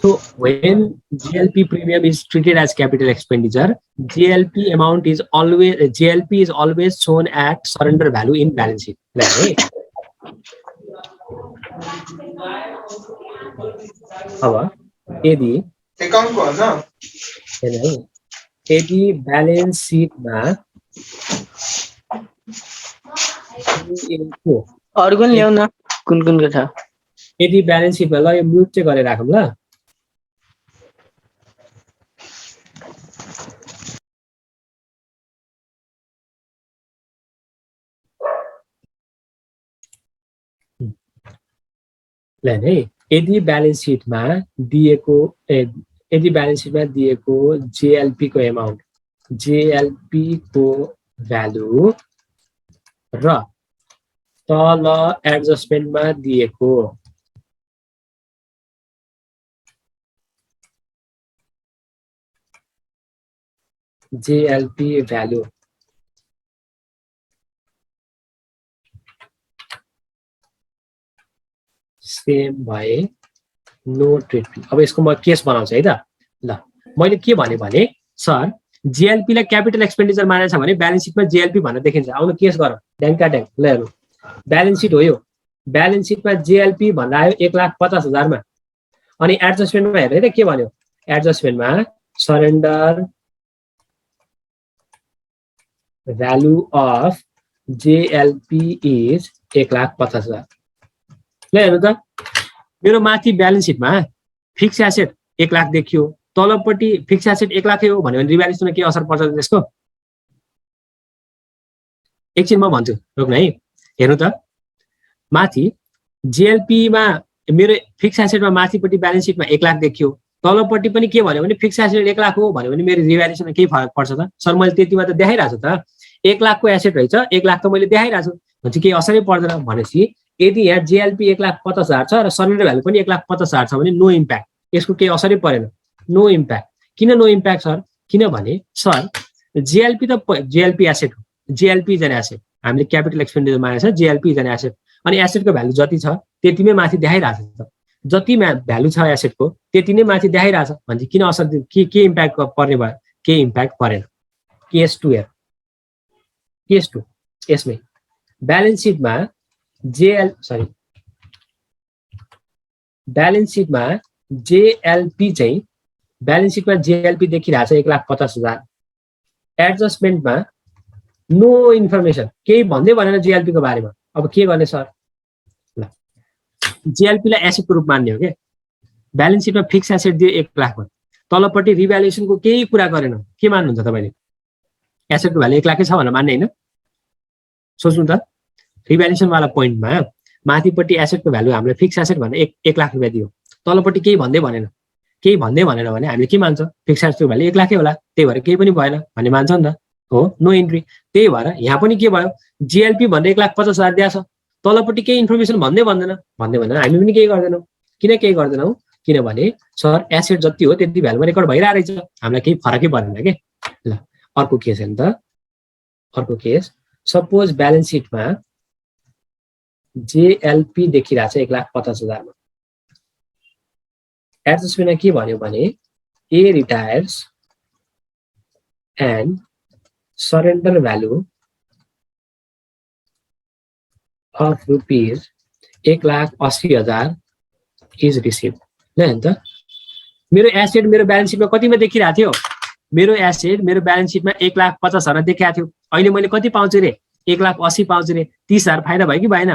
So when JLP premium is treated as capital expenditure, JLP is always shown at surrender value in balance sheet. Right? अब यदि अकाउन्ट को हैन, यदि ब्यालेन्स सिटमा अरु कुन ल्याउ न, कुन को छ, यदि ब्यालेन्स सिटमा, ल यो म्युट चाहिँ गरेर राखौँ ल। है यदि ब्यालेन्स सिटमा दिएको JLP को एमाउन्ट, JLP को भ्यालु र तल एडजस्टमेन्टमा दिएको JLP भ्यालु सेम भए नो ट्रिटमेन्ट। अब यसको म केस बनाउँछु है त। ल मैले के भने सर JLP लाई क्यापिटल एक्सपेन्डिचर मानेछ भने ब्यालेन्स सिटमा JLP भनेर देखिन्छ। आउनु केस गरौँ, ड्याङ। ल हेर्नु, ब्यालेन्स सिट हो यो, ब्यालेन्स सिटमा JLP भन्दा आयो 1,50,000 मा, अनि एडजस्टमेन्टमा हेर्नु है त के भन्यो, एडजस्टमेन्टमा surrender value of JLP is 1,50,000। ल हेर्नु त, मेरो माथि ब्यालेन्स सिटमा फिक्स एसेट 1 लाख देखियो, तलपट्टि फिक्स एसेट 1 लाख हो भन्यो भने रिभ्यालुएसनमा के असर पर्छ त्यसको, एकछिन म भन्छु, रोक्नु है। हेर्नु त, माथि JLP मा मेरो फिक्स एसेटमा माथिपट्टि ब्यालेन्स सिटमा 1 लाख देखियो, तलपट्टि पनि के भन्यो भने फिक्स एसेट 1 लाख हो भन्यो भने मेरो रिभ्यालुएसनमा केही फरक पर्छ त? सर मैले त्यतिमा त देखाइरहेको छु त, 1 लाखको एसेट रहेछ, 1 लाख त मैले देखाइरहेको छु भने केही असरै पर्दैन। भनेपछि यदि यहाँ JLP 1,50,000 छ र सरेन्डर भ्यालु पनि 1,50,000 छ भने नो इम्प्याक्ट, यसको केही असरै परेन, नो इम्प्याक्ट। किन नो इम्प्याक्ट सर? किनभने सर JLP त JLP एसेट हो, JLP इज एन एसेट, हामीले क्यापिटल एक्सपेन्डिचर मानेको छ, JLP इज एन एसेट, अनि एसेटको भ्यालु जति छ त्यतिमै माथि देखाइरहेको छ, जति भ्यालु छ एसेटको त्यति नै माथि देखाइरहेछ भने किन असर, के इम्प्याक्ट पर्ने भयो? के इम्प्याक्ट परेन। केस 2 हेर, केस 2 यसमै ब्यालेन्स सिटमा ब्यालेन्स सिटमा JLP चाहिँ ब्यालेन्स सिटमा JLP देखिरहेछ 1,50,000, एडजस्टमेन्टमा नो इन्फर्मेसन, केही भन्दै भनेन JLP को बारेमा। अब के गर्ने सर? ल JLP लाई एसेटको रूपमा मान्ने हो के, ब्यालेन्स सिटमा फिक्स एसेट दियो 1 लाख, तलपट्टि रिभ्यालुएसनको केही कुरा गरेन, के मान्नुहुन्छ तपाईले? एसेटको भ्यालु 1 लाखै छ भनेर मान्ने हैन? सोच्नु त, रिभ्यालुएसन वाला पोइन्टमा माथिपट्टि एसेटको भ्यालु हामीले फिक्स एसेट भनेर 1 लाख रुपैयाँ दियो, तलपट्टि केही भन्दै भनेन, केही भन्दै भनेन भने हामीले के मान्छ फिक्स एसेटको भ्यालु 1 लाखै होला त्यही भएर केही पनि भएन भन्ने मान्छ नि त हो नो इन्ट्री त्यही भएर यहाँ पनि के भयो जिएलपी भनेर 1,50,000 दिएको छ तलपट्टि केही इन्फर्मेसन भन्दै भन्दैन हामी पनि केही गर्दैनौँ किन केही गर्दैनौँ किनभने सर एसेट जति हो त्यति भ्यालुमा रेकर्ड भइरहेको रहेछ हामीलाई केही फरकै पर्दैन के ल अर्को केस हेर्नु त अर्को केस सपोज ब्यालेन्स सिटमा जेएलपी देखिरहेको छ 1,50,000 मा एडजस्टमेन्टमा के भन्यो भने A retires and surrender value of rupees 1,80,000 is receive ल त मेरो एसेट मेरो ब्यालेन्स सिटमा कतिमा देखिरहेको थियो मेरो एसेट मेरो ब्यालेन्स सिटमा 1,50,000 देखिएको थियो अहिले मैले कति पाउँछु रे 1,80,000 पाउँछु रे 30,000 फाइदा भयो कि भएन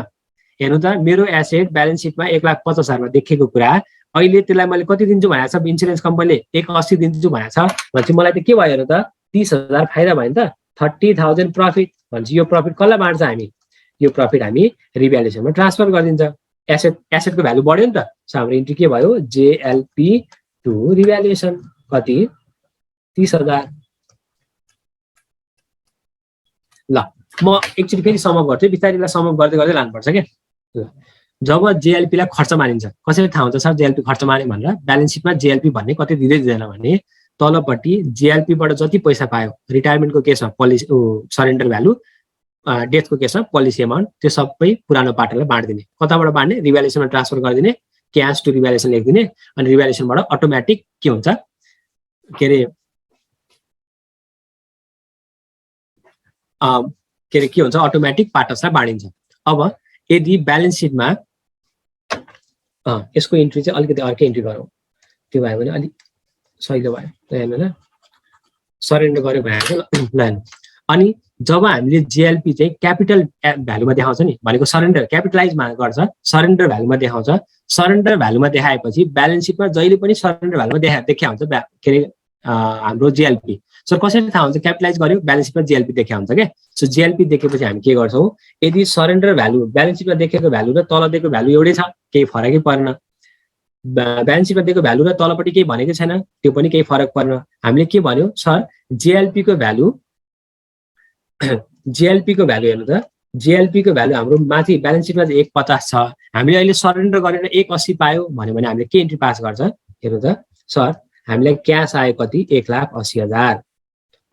हेर्नु त मेरो एसेट ब्यालेन्स सिटमा 1,50,000 मा देखेको कुरा अहिले त्यसलाई मैले कति दिन्छु भनेको छ इन्स्योरेन्स कम्पनीले 1,80,000 दिन्छु भनेको छ भनेपछि मलाई त के भयो हेर्नु त 30,000 फाइदा भयो नि त 30,000 प्रफिट भनेपछि यो प्रफिट कसलाई बाँड्छ हामी यो प्रफिट हामी रिभ्यालुएसनमा ट्रान्सफर गरिदिन्छ एसेटको भ्यालु बढ्यो नि त सो हाम्रो इन्ट्री के भयो जेएलपी टु रिभ्यालुएसन कति 30,000 ल म एकचोटि फेरि समअप गर्छु बिस्तारै समअप गर्दै गर्दै लानुपर्छ के जब जेएलपी लाई खर्च मानिन्छ कसरी थाहा हुन्छ सर जेएलपी खर्च मान्यो भनेर ब्यालेन्स सिटमा जेएलपी भन्ने कति दिँदै दिँदैन भने तलपट्टि जेएलपी बाट जति पैसा पायो रिटायरमेन्टको केसमा पोलिसी सरेन्डर भ्यालु डेथको केसमा पोलिसी अमाउन्ट त्यो सबै पुरानो पार्टनरलाई बाँड्दिने कताबाट बाँड्ने रिभ्यालुएसनमा ट्रान्सफर गरिदिने क्याश टु रिभ्यालुएसन लेखिदिने अनि रिभ्यालुएसनबाट अटोमेटिक के हुन्छ के अरे के हुन्छ अटोमेटिक पार्टनर्सलाई बाँडिन्छ अब यदि ब्यालेन्स सिटमा यसको इन्ट्री चाहिँ अलिकति अर्कै इन्ट्री गरौँ त्यो भयो भने अलिक सहिलो भयो हेर्नु न सरेन्डर गर्यो भने ल अनि जब हामीले जेएलपी चाहिँ क्यापिटल भ्यालुमा देखाउँछ नि भनेको सरेन्डर क्यापिटलाइजमा गर्छ सरेन्डर भ्यालुमा देखाउँछ सरेन्डर भ्यालुमा देखाएपछि ब्यालेन्स सिटमा जहिले पनि सरेन्डर भ्यालुमा देखा हुन्छ के अरे हाम्रो जेएलपी सर कसरी थाहा हुन्छ क्यापिटलाइज गर्यो ब्यालेन्स सिटमा जेएलपी देखा हुन्छ के सो जेएलपी देखेपछि हामी के गर्छौँ यदि सरेन्डर भ्यालु ब्यालेन्स सिटमा देखेको भ्यालु र तल दिएको भ्यालु एउटै छ केही फरकै परेन ब्यालेन्स सिटमा दिएको भ्यालु र तलपट्टि केही भनेकै छैन त्यो पनि केही फरक परेन हामीले के भन्यो सर जेएलपी को भ्यालु हेर्नु त जेएलपी को भ्यालु हाम्रो माथि ब्यालेन्स सिटमा चाहिँ 1,50 छ हामीले अहिले सरेन्डर गरेर 1,80 पायो भन्यो भने हामीले के इन्ट्री पास गर्छ हेर्नु त सर हामीलाई क्यास आयो कति 1,80,000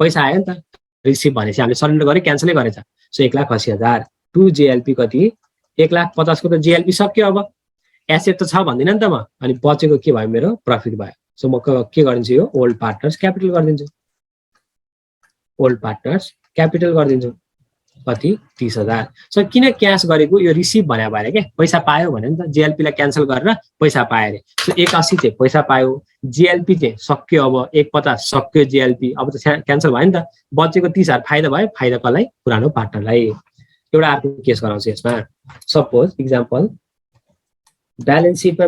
पैसा आयो नि त रिसिभ भनेपछि हामीले सरेन्डर गरे क्यान्सलै गरेछ सो 1,80,000 टु जेएलपी कति 1,50,000 को त जेएलपी सक्यो अब एसेट त छ भन्दिनँ नि त म अनि बचेको के भयो मेरो प्रफिट भयो सो म के गरिदिन्छु यो ओल्ड पार्टनर्स क्यापिटल गरिदिन्छु कति 30,000 सो किन क्यास गरेको यो रिसिभ भने भएर के पैसा पायो भने नि त जेएलपी लाई क्यान्सल गरेर पैसा पायो अरे सो 1,80 चाहिँ पैसा पायो जेएलपी चाहिँ सक्यो अब 1,50 सक्यो जेएलपी अब त क्यान्सल भयो नि त बचेको 30,000 फाइदा भयो फाइदा कसलाई पुरानो पार्टनरलाई एउटा अर्को केस गराउँछु यसमा सपोज इक्जाम्पल ब्यालेन्स सिटमा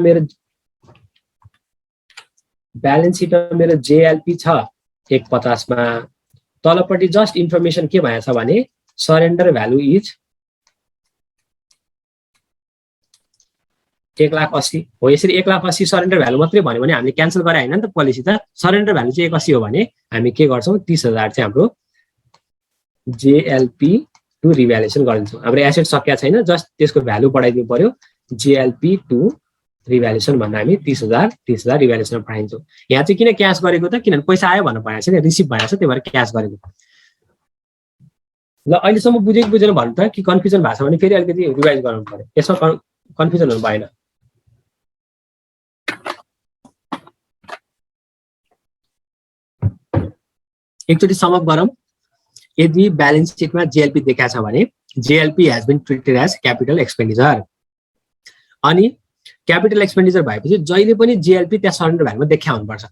मेरो जेएलपी छ 1,50 मा तलपट्टि जस्ट इन्फर्मेसन के भएको छ भने सरेन्डर भ्यालु इज 1,80,000 हो यसरी 1,80,000 सरेन्डर भ्यालु मात्रै भन्यो भने हामीले क्यान्सल गरे हैन नि त पोलिसी त सरेन्डर भ्यालु चाहिँ 1,80,000 हो भने हामी के गर्छौँ 30,000 चाहिँ हाम्रो जेएलपी टु रिभ्यालुएसन गरिदिन्छौँ हाम्रो एसेट सकिया छैन जस्ट त्यसको भ्यालु बढाइदिनु पर्यो जेएलपी टु रिभ्यालुएसन भन्दा हामी 30,000 रिभ्यालुएसनमा पठाइन्छौँ यहाँ चाहिँ किन क्यास गरेको त किनभने पैसा आयो भन्नु भनेको छ नि रिसिभ भनेको छ त्यही भएर क्यास गरेको ल अहिलेसम्म बुझेन भन्नु त कि कन्फ्युजन भएको छ भने फेरि अलिकति रिभाइज गराउनु पर्यो यसमा कन्फ्युजन हुनु भएन एकचोटि समअप गरौँ यदि ब्यालेन्स सिटमा जेएलपी देखाएको छ भने JLP has been treated as capital expenditure अनि क्यापिटल एक्सपेन्डिचर भएपछि जहिले पनि जेएलपी त्यहाँ सरेन्डर भ्यालुमा देखा हुनुपर्छ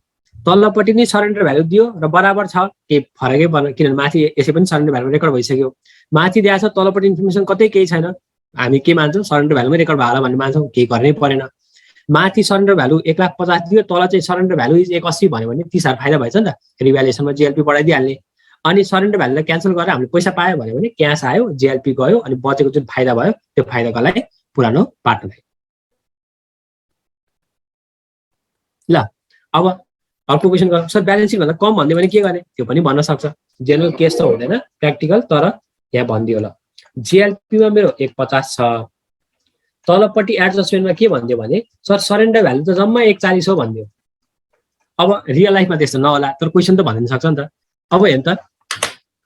तल्लोपट्टि नै सरेन्डर भ्यालु दियो र बराबर छ केही फरकै पर्दैन किनभने माथि यसै पनि सरेन्डर भ्यालु रेकर्ड भइसक्यो माथि दिएको छ तल्लोपट्टि इन्फर्मेसन कतै केही छैन हामी के मान्छौँ सरेन्डर भ्यालुमै रेकर्ड भयो होला भन्ने मान्छौँ केही गर्नै परेन माथि सरेन्डर भ्यालु 1,50,000 दियो तल चाहिँ सरेन्डर भ्यालु इज 1,80 भन्यो भने 30,000 फाइदा भएछ नि त रिभ्यालुएसनमा जेएलपी बढाइदिइहाल्ने अनि सरेन्डर भ्यालुलाई क्यान्सल गरेर हामीले पैसा पायो भने क्यास आयो जेएलपी गयो अनि बचेको जुन फाइदा भयो त्यो फाइदालाई पुरानो पार्टनरलाई ल अब अर्को क्वेसन गर सर ब्यालेन्स सिट भन्दा कम भन्दियो भने के गर्ने त्यो पनि भन्न सक्छ जेनरल केस त हुँदैन प्र्याक्टिकल तर यहाँ भनिदियो होला जिएलपीमा मेरो 150 छ तलपट्टि एडजस्टमेन्टमा के भनिदियो भने सर सरेन्डर भ्यालु त जम्मा 140 हो भनिदियो अब रियल लाइफमा त्यस्तो नहोला तर क्वेसन त भनिदिन सक्छ नि त अब हेर्नु त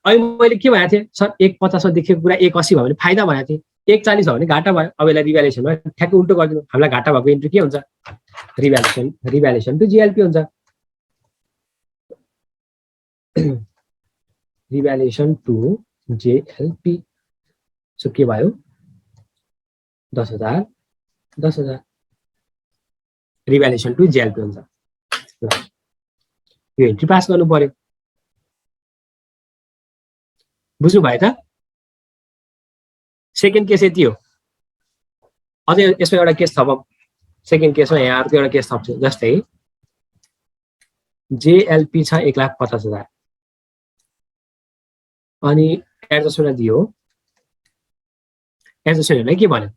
अहिले मैले के भनेको थिएँ सर 150 मा देखेको कुरा 180 भयो भने फाइदा भनेको थिएँ 140 भयो भने घाटा भयो अब यसलाई रिभ्यालुएसनमा ठ्याक्कै उल्टो गरिदिनु हामीलाई घाटा भएको इन्ट्री के हुन्छ रिभ्यालुएसन टु जिएलपी हुन्छ रिभ्यालुएसन टु जेएलपी सो के भयो 10,000 रिभ्यालुएसन टु जेएलपी हुन्छ यो इन्ट्री पास गर्नु पर्यो बुझ्नु भयो त सेकेन्ड केस यति हो अझै यसमा एउटा केस थपौँ सेकेन्ड केसमा यहाँ अर्को एउटा केस थप्छु जस्तै जेएलपी छ 1,50,000 अनि एडजस्टमेन्ट दियो एडजस्टमेन्टले के भन्यो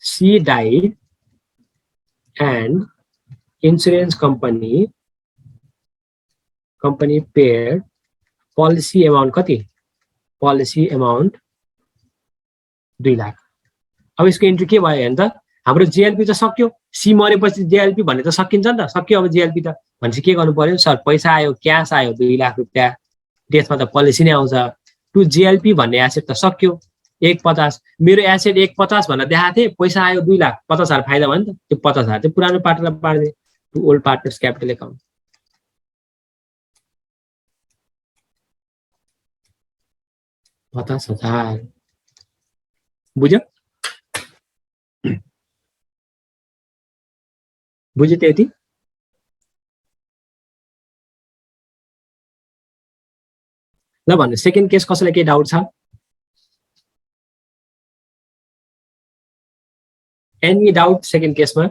she died and insurance company paid policy amount कति पोलिसी एमाउन्ट 2 लाख अब यसको इन्ट्री के भयो भने त हाम्रो जिएलपी त सक्यो सी मरेपछि जिएलपी भन्ने त सकिन्छ नि त सक्यो अब जिएलपी त भनेपछि के गर्नु पर्यो सर पैसा आयो क्यास आयो 2 लाख रुपियाँ डेथमा त पोलिसी नै आउँछ टु जिएलपी भन्ने एसेट त सक्यो 150 मेरो एसेट 150 भनेर देखाएको थिएँ पैसा आयो 2 लाख 50,000 फाइदा भयो नि त त्यो 50,000 चाहिँ पुरानो पार्टनरलाई पार्दिए to old partners capital account $50,000 बुझ्यो बुझ्यो त्यति ल भन्नु सेकेन्ड केस कसैलाई केही डाउट छ एनी डाउट सेकेन्ड केसमा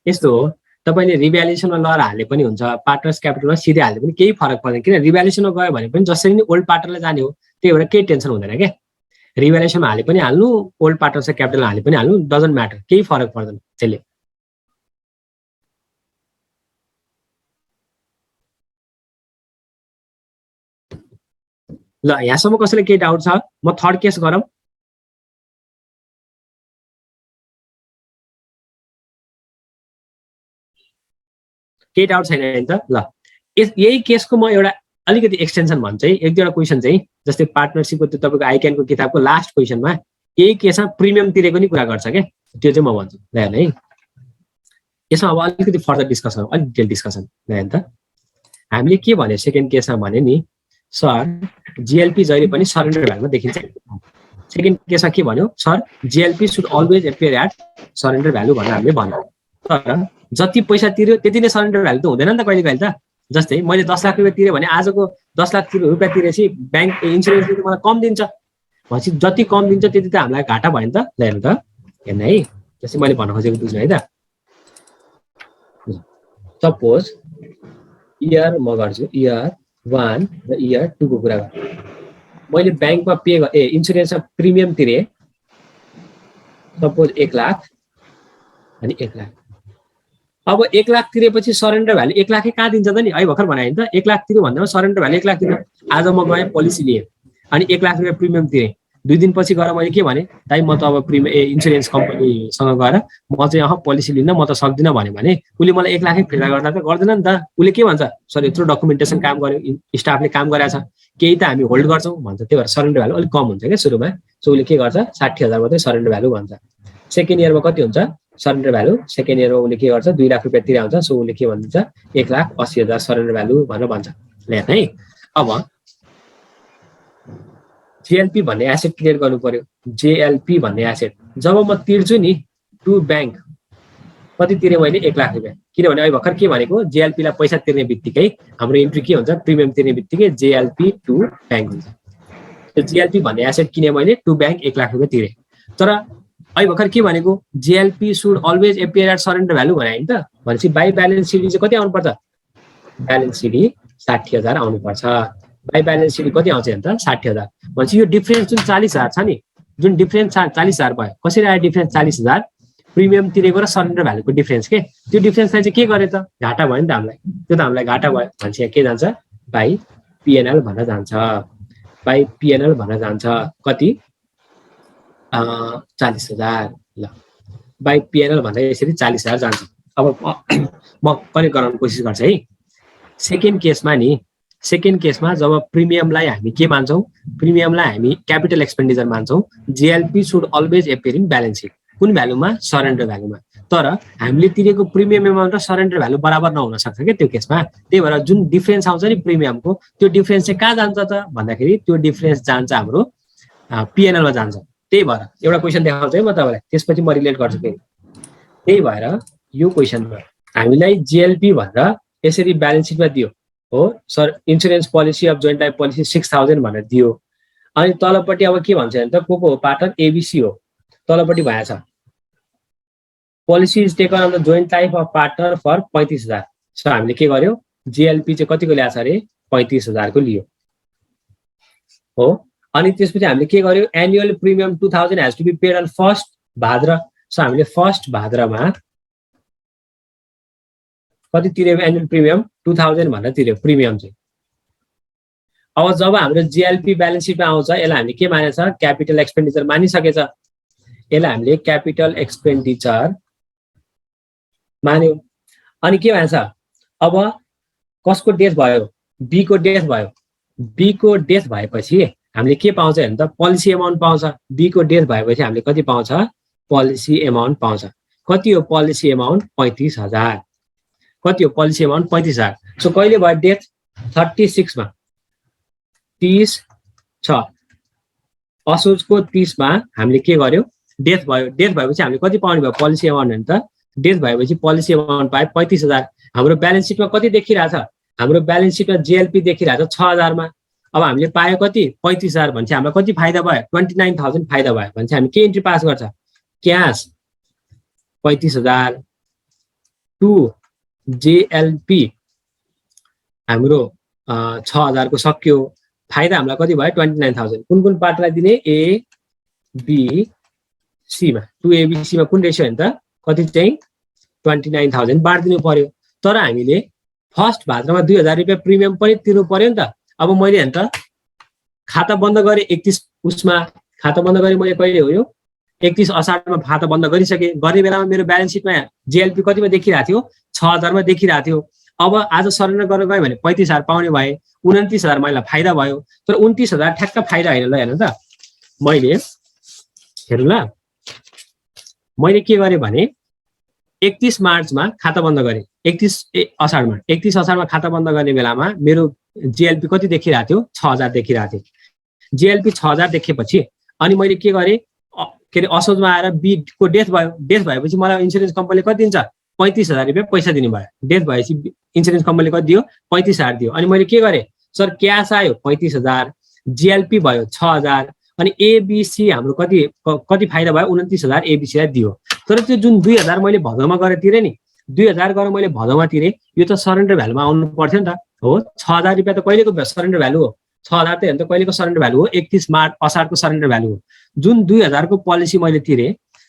यस्तो हो तपाईले रिभ्यालुएसनमा लहर हाले पनि हुन्छ पार्टनर्स क्यापिटलमा सिधै हाले पनि केही फरक पर्दैन किन रिभ्यालुएसनमा गयो भने पनि जसरी नै ओल्ड पार्टनरलाई जाने हो त्यही भएर केही टेन्सन हुँदैन के रिभ्यालुएसनमा हाले पनि हाल्नु ओल्ड पार्टनर्स क्यापिटलमा हाले पनि हाल्नु डजन्ट म्याटर केही फरक पर्दैन त्यसले ल यहाँसम्म कसैले केही डाउट छ म थर्ड केस गरौँ केही डाउट छैन नि त ल यही केसको म एउटा अलिकति एक्सटेन्सन भन्छु है एक दुईवटा क्वेसन चाहिँ जस्तै पार्टनरसिपको त्यो तपाईँको आइक्यानको किताबको लास्ट क्वेसनमा यही केसमा प्रिमियम तिरेको नि कुरा गर्छ क्या त्यो चाहिँ म भन्छु ल है यसमा अब अलिकति फर्दर डिस्कसन अलिक डिटेल डिस्कसन ल त हामीले के भने सेकेन्ड केसमा भने नि सर जिएलपी जहिले पनि सरेन्डर भ्यालुमा देखिन्छ सेकेन्ड केसमा के भन्यो sir JLP should always appear at surrender value भनेर हामीले भन्यो तर जति पैसा तिर्यो त्यति नै सरेन्डर भ्यालु त हुँदैन नि त कहिले कहिले त जस्तै मैले 10 लाख रुपियाँ तिरेँ भने आजको 10 लाख रुपियाँ तिरेपछि ब्याङ्क इन्सुरेन्सले त मलाई कम दिन्छ भनेपछि जति कम दिन्छ त्यति त हामीलाई घाटा भयो नि त ल हेर्नु त हेर्नु है जस्तै मैले भन्न खोजेको बुझ्नु है त सपोज इयर म गर्छु इयर 1 र इयर 2 को कुरा गर्छु मैले ब्याङ्कमा पे इन्सुरेन्समा प्रिमियम तिरेँ सपोज 1 लाख अनि 1 लाख अब 1 लाख तिरेपछि सरेन्डर भ्यालु 1 लाखै कहाँ दिन्छ त नि अहिले भर्खर भने त 1 लाख तिर्यो भन्दा सरेन्डर भ्यालु 1 लाख तिर्यो आज म गएँ पोलिसी लिएँ अनि 1 लाख रुपियाँ प्रिमियम तिरेँ 2 दिनपछि गएर मैले के भने दाइ म त अब इन्सुरेन्स कम्पनीसँग गएर म चाहिँ पोलिसी लिन्न म त सक्दिनँ भने उसले मलाई 1 लाखै फिर्ता गर्दा त गर्दैन नि त उसले के भन्छ सर यत्रो डकुमेन्टेसन काम गर्यो स्टाफले काम गरेछ केही त हामी होल्ड गर्छौँ भन्छ त्यही भएर सरेन्डर भ्यालु अलिक कम हुन्छ क्या सुरुमा सो उसले के गर्छ 60,000 मात्रै सरेन्डर भ्यालु भन्छ सेकेन्ड इयरमा कति हुन्छ सरेन्डर भ्यालु सेकेन्ड इयरमा उसले के गर्छ 2 लाख रुपियाँ तिरे हुन्छ सो उसले के भन्छ 1,80,000 सरेन्डर भ्यालु भनेर भन्छ ल है अब जिएलपी भन्ने एसेट क्लियर गर्नु पर्यो जेएलपी भन्ने एसेट जब म तिर्छु नि टु ब्याङ्क कति तिरेँ मैले 1 लाख रुपियाँ किनभने अहिले भर्खर के भनेको जेएलपीलाई पैसा तिर्ने बित्तिकै हाम्रो इन्ट्री के हुन्छ प्रिमियम तिर्ने बित्तिकै जेएलपी टु ब्याङ्क हुन्छ त्यो जेएलपी भन्ने एसेट किने मैले टु ब्याङ्क 1 लाख रुपियाँ तिरेँ तर अहिले भर्खर के भनेको JLP should always appear at surrender value भने नि त भनेपछि बाई ब्यालेन्स सिडी चाहिँ कति आउनुपर्छ ब्यालेन्स सिडी 60,000 आउनुपर्छ बाई ब्यालेन्स सिडी कति आउँछ नि त 60,000 भनेपछि यो डिफरेन्स जुन 40,000 छ नि जुन डिफरेन्स 40,000 भयो कसरी आयो डिफरेन्स 40,000 प्रिमियम तिरेको र सरेन्डर भ्यालुको डिफरेन्स के त्यो डिफरेन्सलाई चाहिँ के गरे त घाटा भयो नि त हामीलाई त्यो त हामीलाई घाटा भयो भनेपछि यहाँ के जान्छ बाई पिएनएल भन्न जान्छ बाई पिएनएल भन्न जान्छ कति 40,000 ल बाई पिएनएल भन्दा यसरी 40,000 जान्छ अब म कनेक्ट गराउन कोसिस गर्छु है सेकेन्ड केसमा जब प्रिमियमलाई हामी के मान्छौँ प्रिमियमलाई हामी क्यापिटल एक्सपेन्डिचर मान्छौँ JLP should always appear in balance sheet कुन भ्यालुमा सरेन्डर भ्यालुमा तर हामीले तिरेको प्रिमियम एमाउन्ट र सरेन्डर भ्यालु बराबर नहुन सक्छ क्या त्यो केसमा त्यही भएर जुन डिफरेन्स आउँछ नि प्रिमियमको त्यो डिफरेन्स चाहिँ कहाँ जान्छ त भन्दाखेरि त्यो डिफरेन्स जान्छ हाम्रो पिएनएलमा जान्छ त्यही भएर एउटा क्वेसन देखाउँछु है म तपाईँलाई त्यसपछि म रिलेट गर्छु फेरि त्यही भएर यो क्वेसनमा हामीलाई जिएलपी भनेर यसरी ब्यालेन्स सिटमा दियो हो sir insurance policy of joint life policy 6,000 भनेर दियो अनि तलपट्टि अब के भन्छ भने त को हो पार्टनर एबिसी हो तलपट्टि भएछ policy is taken on the joint life of partner for 35,000 so हामीले के गर्यो जिएलपी चाहिँ कतिको ल्याछ अरे 35,000 को लियो हो अनि त्यसपछि हामीले के गर्यो annual premium 2000 has to be paid on first Bhadra so हामीले फर्स्ट भाद्रमा कति तिर्यो एनुअल प्रिमियम 2000 भनेर तिर्यो प्रिमियम चाहिँ अब जब हाम्रो जिएलपी ब्यालेन्स सिटमा आउँछ यसलाई हामीले के मानेछ क्यापिटल एक्सपेन्डिचर मानिसकेछ यसलाई हामीले क्यापिटल एक्सपेन्डिचर मान्यो अनि के भन्छ अब कसको डेथ भयो बी को डेथ भएपछि हामीले के पाउँछ भने त पोलिसी एमाउन्ट पाउँछ बी को डेथ भएपछि हामीले कति पाउँछ पोलिसी एमाउन्ट पाउँछ कति हो पोलिसी एमाउन्ट 35,000 कति हो पोलिसी एमाउन्ट 35,000 सो कहिले भयो डेथ 36 मा 30 छ असोजको 30 मा हामीले के गर्यो डेथ भएपछि हामीले कति पाउने भयो पोलिसी एमाउन्ट भने त डेथ भएपछि पोलिसी एमाउन्ट पाए 35,000 हाम्रो ब्यालेन्स सिटमा कति देखिरहेछ हाम्रो ब्यालेन्स सिटमा जिएलपी देखिरहेछ 6,000 मा अब हामीले पायो कति 35,000 भन्छ हामीलाई कति फाइदा भयो 29,000 फाइदा भयो भन्छ हामी के इन्ट्री पास गर्छ क्याश 35,000 टु जेएलपी हाम्रो 6,000 को सक्यो फाइदा हामीलाई कति भयो 29,000 कुन पार्टलाई दिने ए बी सी मा 2 एबीसी मा कुन रेशियो हुन्छ कति चाहिँ 29,000 बाँड्दिनु पर्यो तर हामीले फर्स्ट भाद्रमा 2,000 रुपैयाँ प्रिमियम पनि तिर्नु पर्यो नि त अब मैले हेर्न त खाता बन्द गरे 31 उसमा खाता बन्द गरे मैले कहिले हो यो 31 असारमा खाता बन्द गरिसके गर्ने बेलामा मेरो ब्यालेन्स सिटमा जिएलपी कतिमा देखिरहेको थियो 6,000 मा देखिरहेको थियो अब आज सरेन्डर गरेर गयो भने 35,000 पाउने भए 29,000 मलाई फाइदा भयो तर 29,000 ठ्याक्क फाइदा हैन ल हेर्नु त मैले हेर्नु ल मैले के गरे भने 31 मार्चमा खाता बन्द गरे 31 असारमा खाता बन्द गर्ने बेलामा मेरो जिएलपी कति देखिरहेको थियो 6,000 देखिरहेको थियो जिएलपी 6,000 देखेपछि अनि मैले के गरे के अरे असोजमा आएर बी को डेथ भएपछि मलाई इन्स्योरेन्स कम्पनीले कति दिन्छ 35,000 रुपैयाँ पैसा दिनु भयो डेथ भएपछि इन्स्योरेन्स कम्पनीले कति दियो 35,000 दियो अनि मैले के गरेँ सर क्यास आयो 35,000 जिएलपी भयो 6,000 अनि एबीसी हाम्रो कति फाइदा भयो 29,000 एबीसीलाई दियो तर त्यो जुन 2,000 मैले भदौमा गरेर तिरे नि 2,000 गरेर मैले भदौमा तिरे यो त सरेन्डर भ्यालुमा आउनु पर्थ्यो नि त हो 6,000 रुपैयाँ त कहिलेको सरेन्डर भ्यालु हो 6,000 त हेर्नु त कहिलेको सरेन्डर भ्यालु हो 31 मार्च असारको सरेन्डर भ्यालु हो जुन 2,000 को पोलिसी मैले तिरे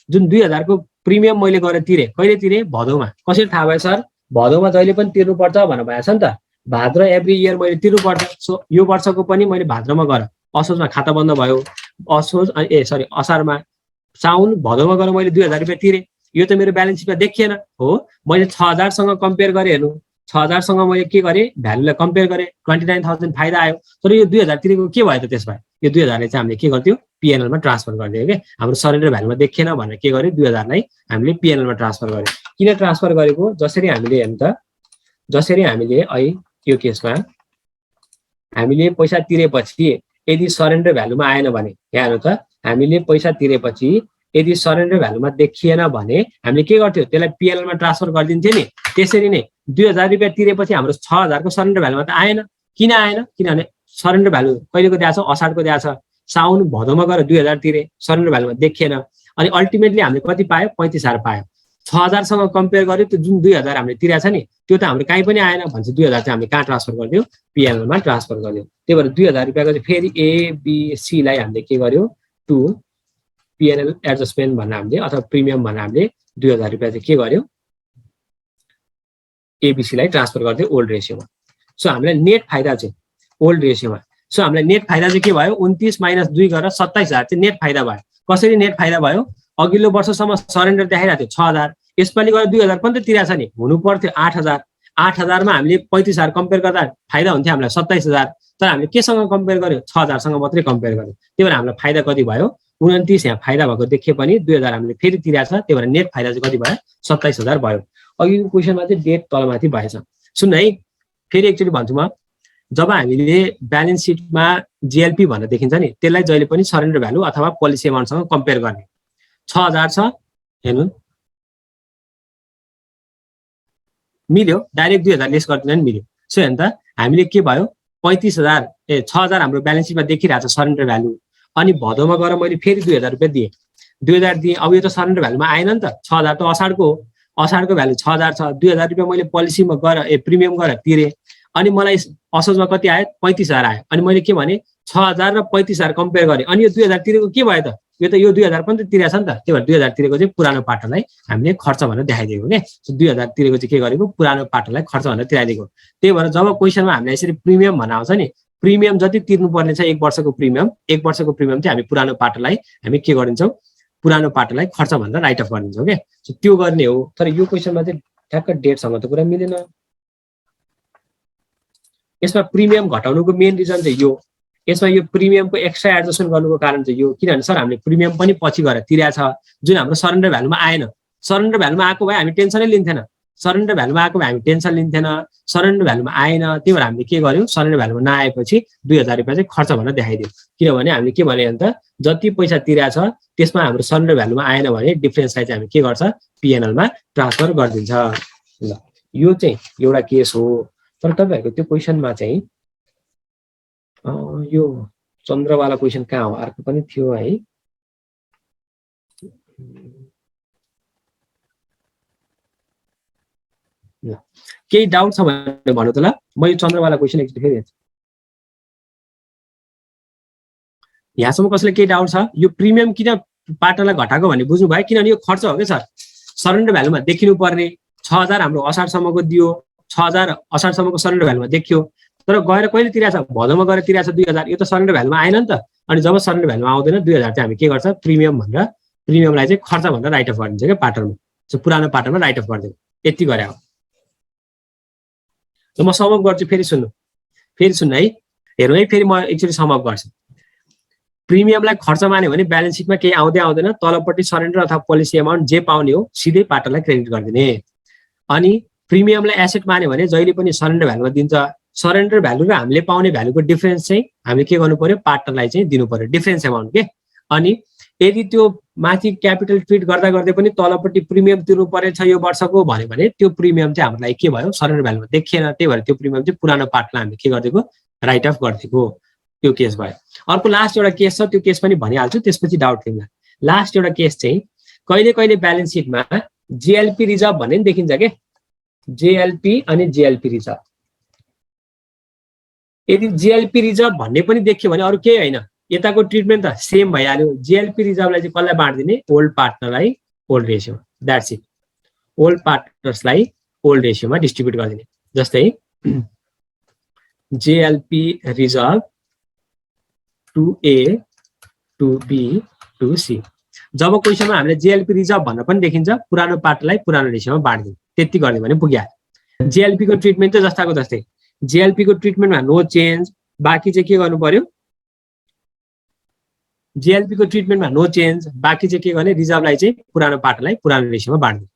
जुन 2,000 को प्रिमियम मैले गरेर तिरे कहिले तिरे भदौमा कसरी थाहा भयो सर भदौमा जहिले पनि तिर्नु पर्छ भनेर भएछ नि त भाद्र एभ्री इयर मैले तिर्नु पर्छ सो यो वर्षको पनि मैले भाद्रमा गरेँ असोजमा खाता बन्द भयो असारमा साउन भदौमा गएर मैले 2,000 रुपैयाँ तिरे यो त मेरो ब्यालेन्स सिटमा देखिएन हो मैले 6,000 सँग कम्पेयर गरेँ हेर्नु 6,000 सँग मैले के गरेँ भ्यालुलाई कम्पेयर गरेँ 29,000 फाइदा आयो तर यो 2,000 तिरेको के भयो त त्यसमा यो 2,000 ले चाहिँ हामीले के गर्थ्यौ पिएनएल मा ट्रान्सफर गरिदियो के हाम्रो सरेन्डर भ्यालुमा देखिएन भनेर के गर्यो 2,000 लाई हामीले पिएनएल मा ट्रान्सफर गर्यो किन ट्रान्सफर गरेको जसरी हामीले हेर्नु त जसरी हामीले अहिले यो केसमा हामीले पैसा तिरेपछि यदि सरेन्डर भ्यालुमा आएन भने यहाँ हेर्नु त हामीले पैसा तिरेपछि यदि सरेन्डर भ्यालुमा देखिएन भने हामीले के गर्थ्यौ त्यसलाई पिएनएल मा ट्रान्सफर गरिदिन्थ्यो नि त्यसरी नै 2,000 रुपैयाँ तिरेपछि हाम्रो 6,000 को सरेन्डर भ्यालुमा त आएन किन आएन किनभने सरेन्डर भ्यालु कहिलेको दिएको छ असारको दिएको छ साउन भदौमा गएर 2,000 तिरे सरेन्डर भ्यालुमा देखिएन अनि अल्टिमेटली हामीले कति पायो 35,000 पायो 6,000 सँग कम्पेयर गर्यो त्यो जुन 2,000 हामीले तिरेको छ नि त्यो त हाम्रो कहीँ पनि आएन भन्छ 2,000 चाहिँ हामीले कहाँ ट्रान्सफर गरिदियो पिएनएल मा ट्रान्सफर गरिदियो त्यही भएर 2,000 रुपैयाँको चाहिँ फेरि एबीसी लाई हामीले के गर्यो टु पिएनएल एडजस्टमेन्ट भन्न हामीले अथवा प्रिमियम भन्न हामीले 2000 रुपियाँ चाहिँ के गर्यो एबिसीलाई ट्रान्सफर गरिदियो ओल्ड रेसियोमा। सो हामीलाई नेट फाइदा चाहिँ ओल्ड रेसियोमा, सो हामीलाई नेट फाइदा चाहिँ के भयो 29 - 2 गरेर 27,000 चाहिँ नेट फाइदा भयो। कसरी नेट फाइदा भयो? अघिल्लो वर्षसम्म सरेन्डर देखाइरहेको थियो 6,000, यसपालि गएर 2,000 पनि त तिरेको छ नि, हुनु पर्थ्यो 8,000। 8,000 मा हामीले 35,000 कम्पेयर गर्दा फाइदा हुन्थ्यो हामीलाई 27,000, तर हामीले केसँग कम्पेयर गर्यो 6,000 सँग मात्रै कम्पेयर गर्यो। त्यही भएर हामीलाई फाइदा कति भयो 29 यहाँ फाइदा भएको देखिए पनि 2,000 हामीले फेरि तिरेको छ, त्यही भएर नेट फाइदा चाहिँ कति भयो 27,000 भयो। अघिको क्वेसनमा चाहिँ डेट तलमाथि भएछ। सुन है फेरि एकचोटि भन्छु म, जब हामीले ब्यालेन्स सिटमा जिएलपी भनेर देखिन्छ नि त्यसलाई जहिले पनि सरेन्डर भ्यालु अथवा पोलिसी एमाउन्टसँग कम्पेयर गर्ने। 6,000 छ हेर्नु मिल्यो, डाइरेक्ट 2,000 लेस गरिदिँदा नि मिल्यो। सो हेर्नु त हामीले के भयो 35,000 6,000 हाम्रो ब्यालेन्स सिटमा देखिरहेको छ सरेन्डर भ्यालु, अनि भदौमा गएर मैले फेरि 2,000 रुपियाँ दिएँ, 2,000 दिएँ। अब यो त सरेन्डर भ्यालुमा आएन नि त, 6,000 त असाढको हो, असाढको भ्यालु 6,000 छ, 2,000 रुपियाँ मैले पोलिसीमा गएर प्रिमियम गरेर तिरेँ, अनि मलाई असोजमा कति आयो 35,000 आयो। अनि मैले के भने 6,000 र 35,000 कम्पेयर गरेँ, अनि यो 2,000 तिरेको के भयो त, यो 2,000 पनि त तिरेको छ नि त, त्यही भएर 2,000 तिरेको चाहिँ पुरानो पाटोलाई हामीले खर्च भनेर देखाइदिएको के। सो 2,000 तिरेको चाहिँ के गरेको पुरानो पाटोलाई खर्च भनेर तिराइदिएको। त्यही भएर जब क्वेसनमा हामीले यसरी प्रिमियम भन्न आउँछ नि, प्रिमियम जति तिर्नुपर्ने छ 1 वर्षको प्रिमियम, 1 वर्षको प्रिमियम चाहिँ हामी पुरानो पाटोलाई हामी के गरिन्छौँ पुरानो पाटोलाई खर्च भनेर राइट अफ गरिदिन्छौँ के। सो त्यो गर्ने हो, तर यो क्वेसनमा चाहिँ ठ्याक्क डेटसँग त कुरा मिलेन। यसमा प्रिमियम घटाउनुको मेन रिजन चाहिँ यो, यसमा यो प्रिमियमको एक्स्ट्रा एडजस्टमेन्ट गर्नुको कारण चाहिँ यो, किनभने सर हामीले प्रिमियम पनि पछि गएर तिरेको छ जुन हाम्रो सरेन्डर भ्यालुमा आएन। सरेन्डर भ्यालुमा आएको भए हामी टेन्सनै लिन्थेन, सरेन्डर भ्यालुमा आएको भए हामी टेन्सन लिन्थेन, सरेन्डर भ्यालुमा आएन। त्यही भएर हामीले के गर्यौँ सरेन्डर भ्यालुमा नआएपछि 2,000 रुपियाँ चाहिँ खर्च भनेर देखाइदियो, किनभने हामीले के भने त जति पैसा तिरेको छ त्यसमा हाम्रो सरेन्डर भ्यालुमा आएन भने डिफरेन्सलाई चाहिँ हामी के गर्छ पिएनएलमा ट्रान्सफर गरिदिन्छ। ल यो चाहिँ एउटा केस हो। तर तपाईँहरूको त्यो क्वेसनमा चाहिँ यो चन्द्रवाला क्वेसन कहाँ हो, अर्को पनि थियो है। केही डाउट छ भने भन्नु त ल, म यो चन्द्रवाला क्वेसन एकचोटि फेरि हेर्छु। यहाँसम्म कसैले केही डाउट छ? यो प्रिमियम किन पाटोलाई घटाएको भन्ने बुझ्नु भयो? किनभने यो खर्च हो क्या सर, सरेन्डर भ्यालुमा देखिनु पर्ने। 6,000 हाम्रो असाढसम्मको दियो, 6,000 असाढसम्मको सरेन्डर भ्यालुमा देखियो, तर गएर कहिले तिरेको छ भदौमा गएर तिरेको छ 2,000, यो त सरेन्डर भ्यालुमा आएन नि त। अनि जब सरेन्डर भ्यालुमा आउँदैन 2,000 चाहिँ हामी के गर्छ प्रिमियम भनेर प्रिमियमलाई चाहिँ खर्च भनेर राइट अफ गरिदिन्छ क्या पाटोमा। सो पुरानो पाटोमा राइट अफ गरिदियो, यति गरे हो। म समअप गर्छु, फेरि सुन्नु है, हेर्नु है, फेरि म एकचोटि समअप गर्छु। प्रिमियमलाई खर्च मान्यो भने ब्यालेन्स सिटमा केही आउँदै आउँदैन, तलपट्टि सरेन्डर अथवा पोलिसी एमाउन्ट जे पाउने हो सिधै पाटोलाई क्रेडिट गरिदिने। अनि प्रिमियमलाई एसेट मान्यो भने जहिले पनि सरेन्डर भ्यालुमा दिन्छ। सरेन्डर भ्यालु र हामीले पाउने भ्यालुको डिफरेन्स चाहिँ हामीले के गर्नु पर्यो पार्टनरलाई चाहिँ दिनु पर्यो, डिफरेन्स एमाउन्ट के। अनि यदि त्यो माथि क्यापिटल ट्रिट गर्दा गर्दै पनि तलपट्टि प्रिमियम तिर्नु परेछ यो वर्षको भन्यो भने त्यो प्रिमियम चाहिँ हाम्रो लागि के भयो सरेन्डर भ्यालुमा देखिएन, त्यही भएर त्यो प्रिमियम चाहिँ पुरानो पार्टलाई हामीले के गरिदिएको राइट अफ गरिदिएको, त्यो केस भयो। अर्को लास्ट एउटा केस छ, त्यो केस पनि भनिहाल्छु त्यसपछि डाउट थिएन। लास्ट एउटा केस चाहिँ कहिले कहिले ब्यालेन्स सिटमा जिएलपी रिजर्भ भन्ने नि देखिन्छ के, जेएलपी अनि जेएलपी रिजर्भ। यदि जिएलपी रिजर्भ भन्ने पनि देखियो भने अरू केही होइन, यताको ट्रिटमेन्ट त सेम भइहाल्यो। जिएलपी रिजर्भलाई चाहिँ कसलाई बाँडिदिने ओल्ड पार्टनरलाई ओल्ड रेसियोमा, द्याट्स इट। ओल्ड पार्टनर्सलाई ओल्ड रेसियोमा डिस्ट्रिब्युट गरिदिने। जस्तै JLP reserve to A to B to C. जब क्वेसनमा हामीले जेएलपी रिजर्भ भन्न पनि देखिन्छ पुरानो पार्टलाई पुरानो रेसियोमा बाँडिदिने, त्यति गरिदियो भने पुगिहाल्यो। जेएलपी को ट्रिटमेन्ट चाहिँ जस्ताको जस्तै, जेएलपी को ट्रिटमेन्टमा नो चेन्ज, बाँकी चाहिँ के गर्नु पर्यो जेएलपी को ट्रिटमेन्टमा नो चेन्ज, बाँकी चाहिँ के गर्ने रिजर्भलाई चाहिँ पुरानो पार्टलाई पुरानो रेसियोमा बाँड्ने।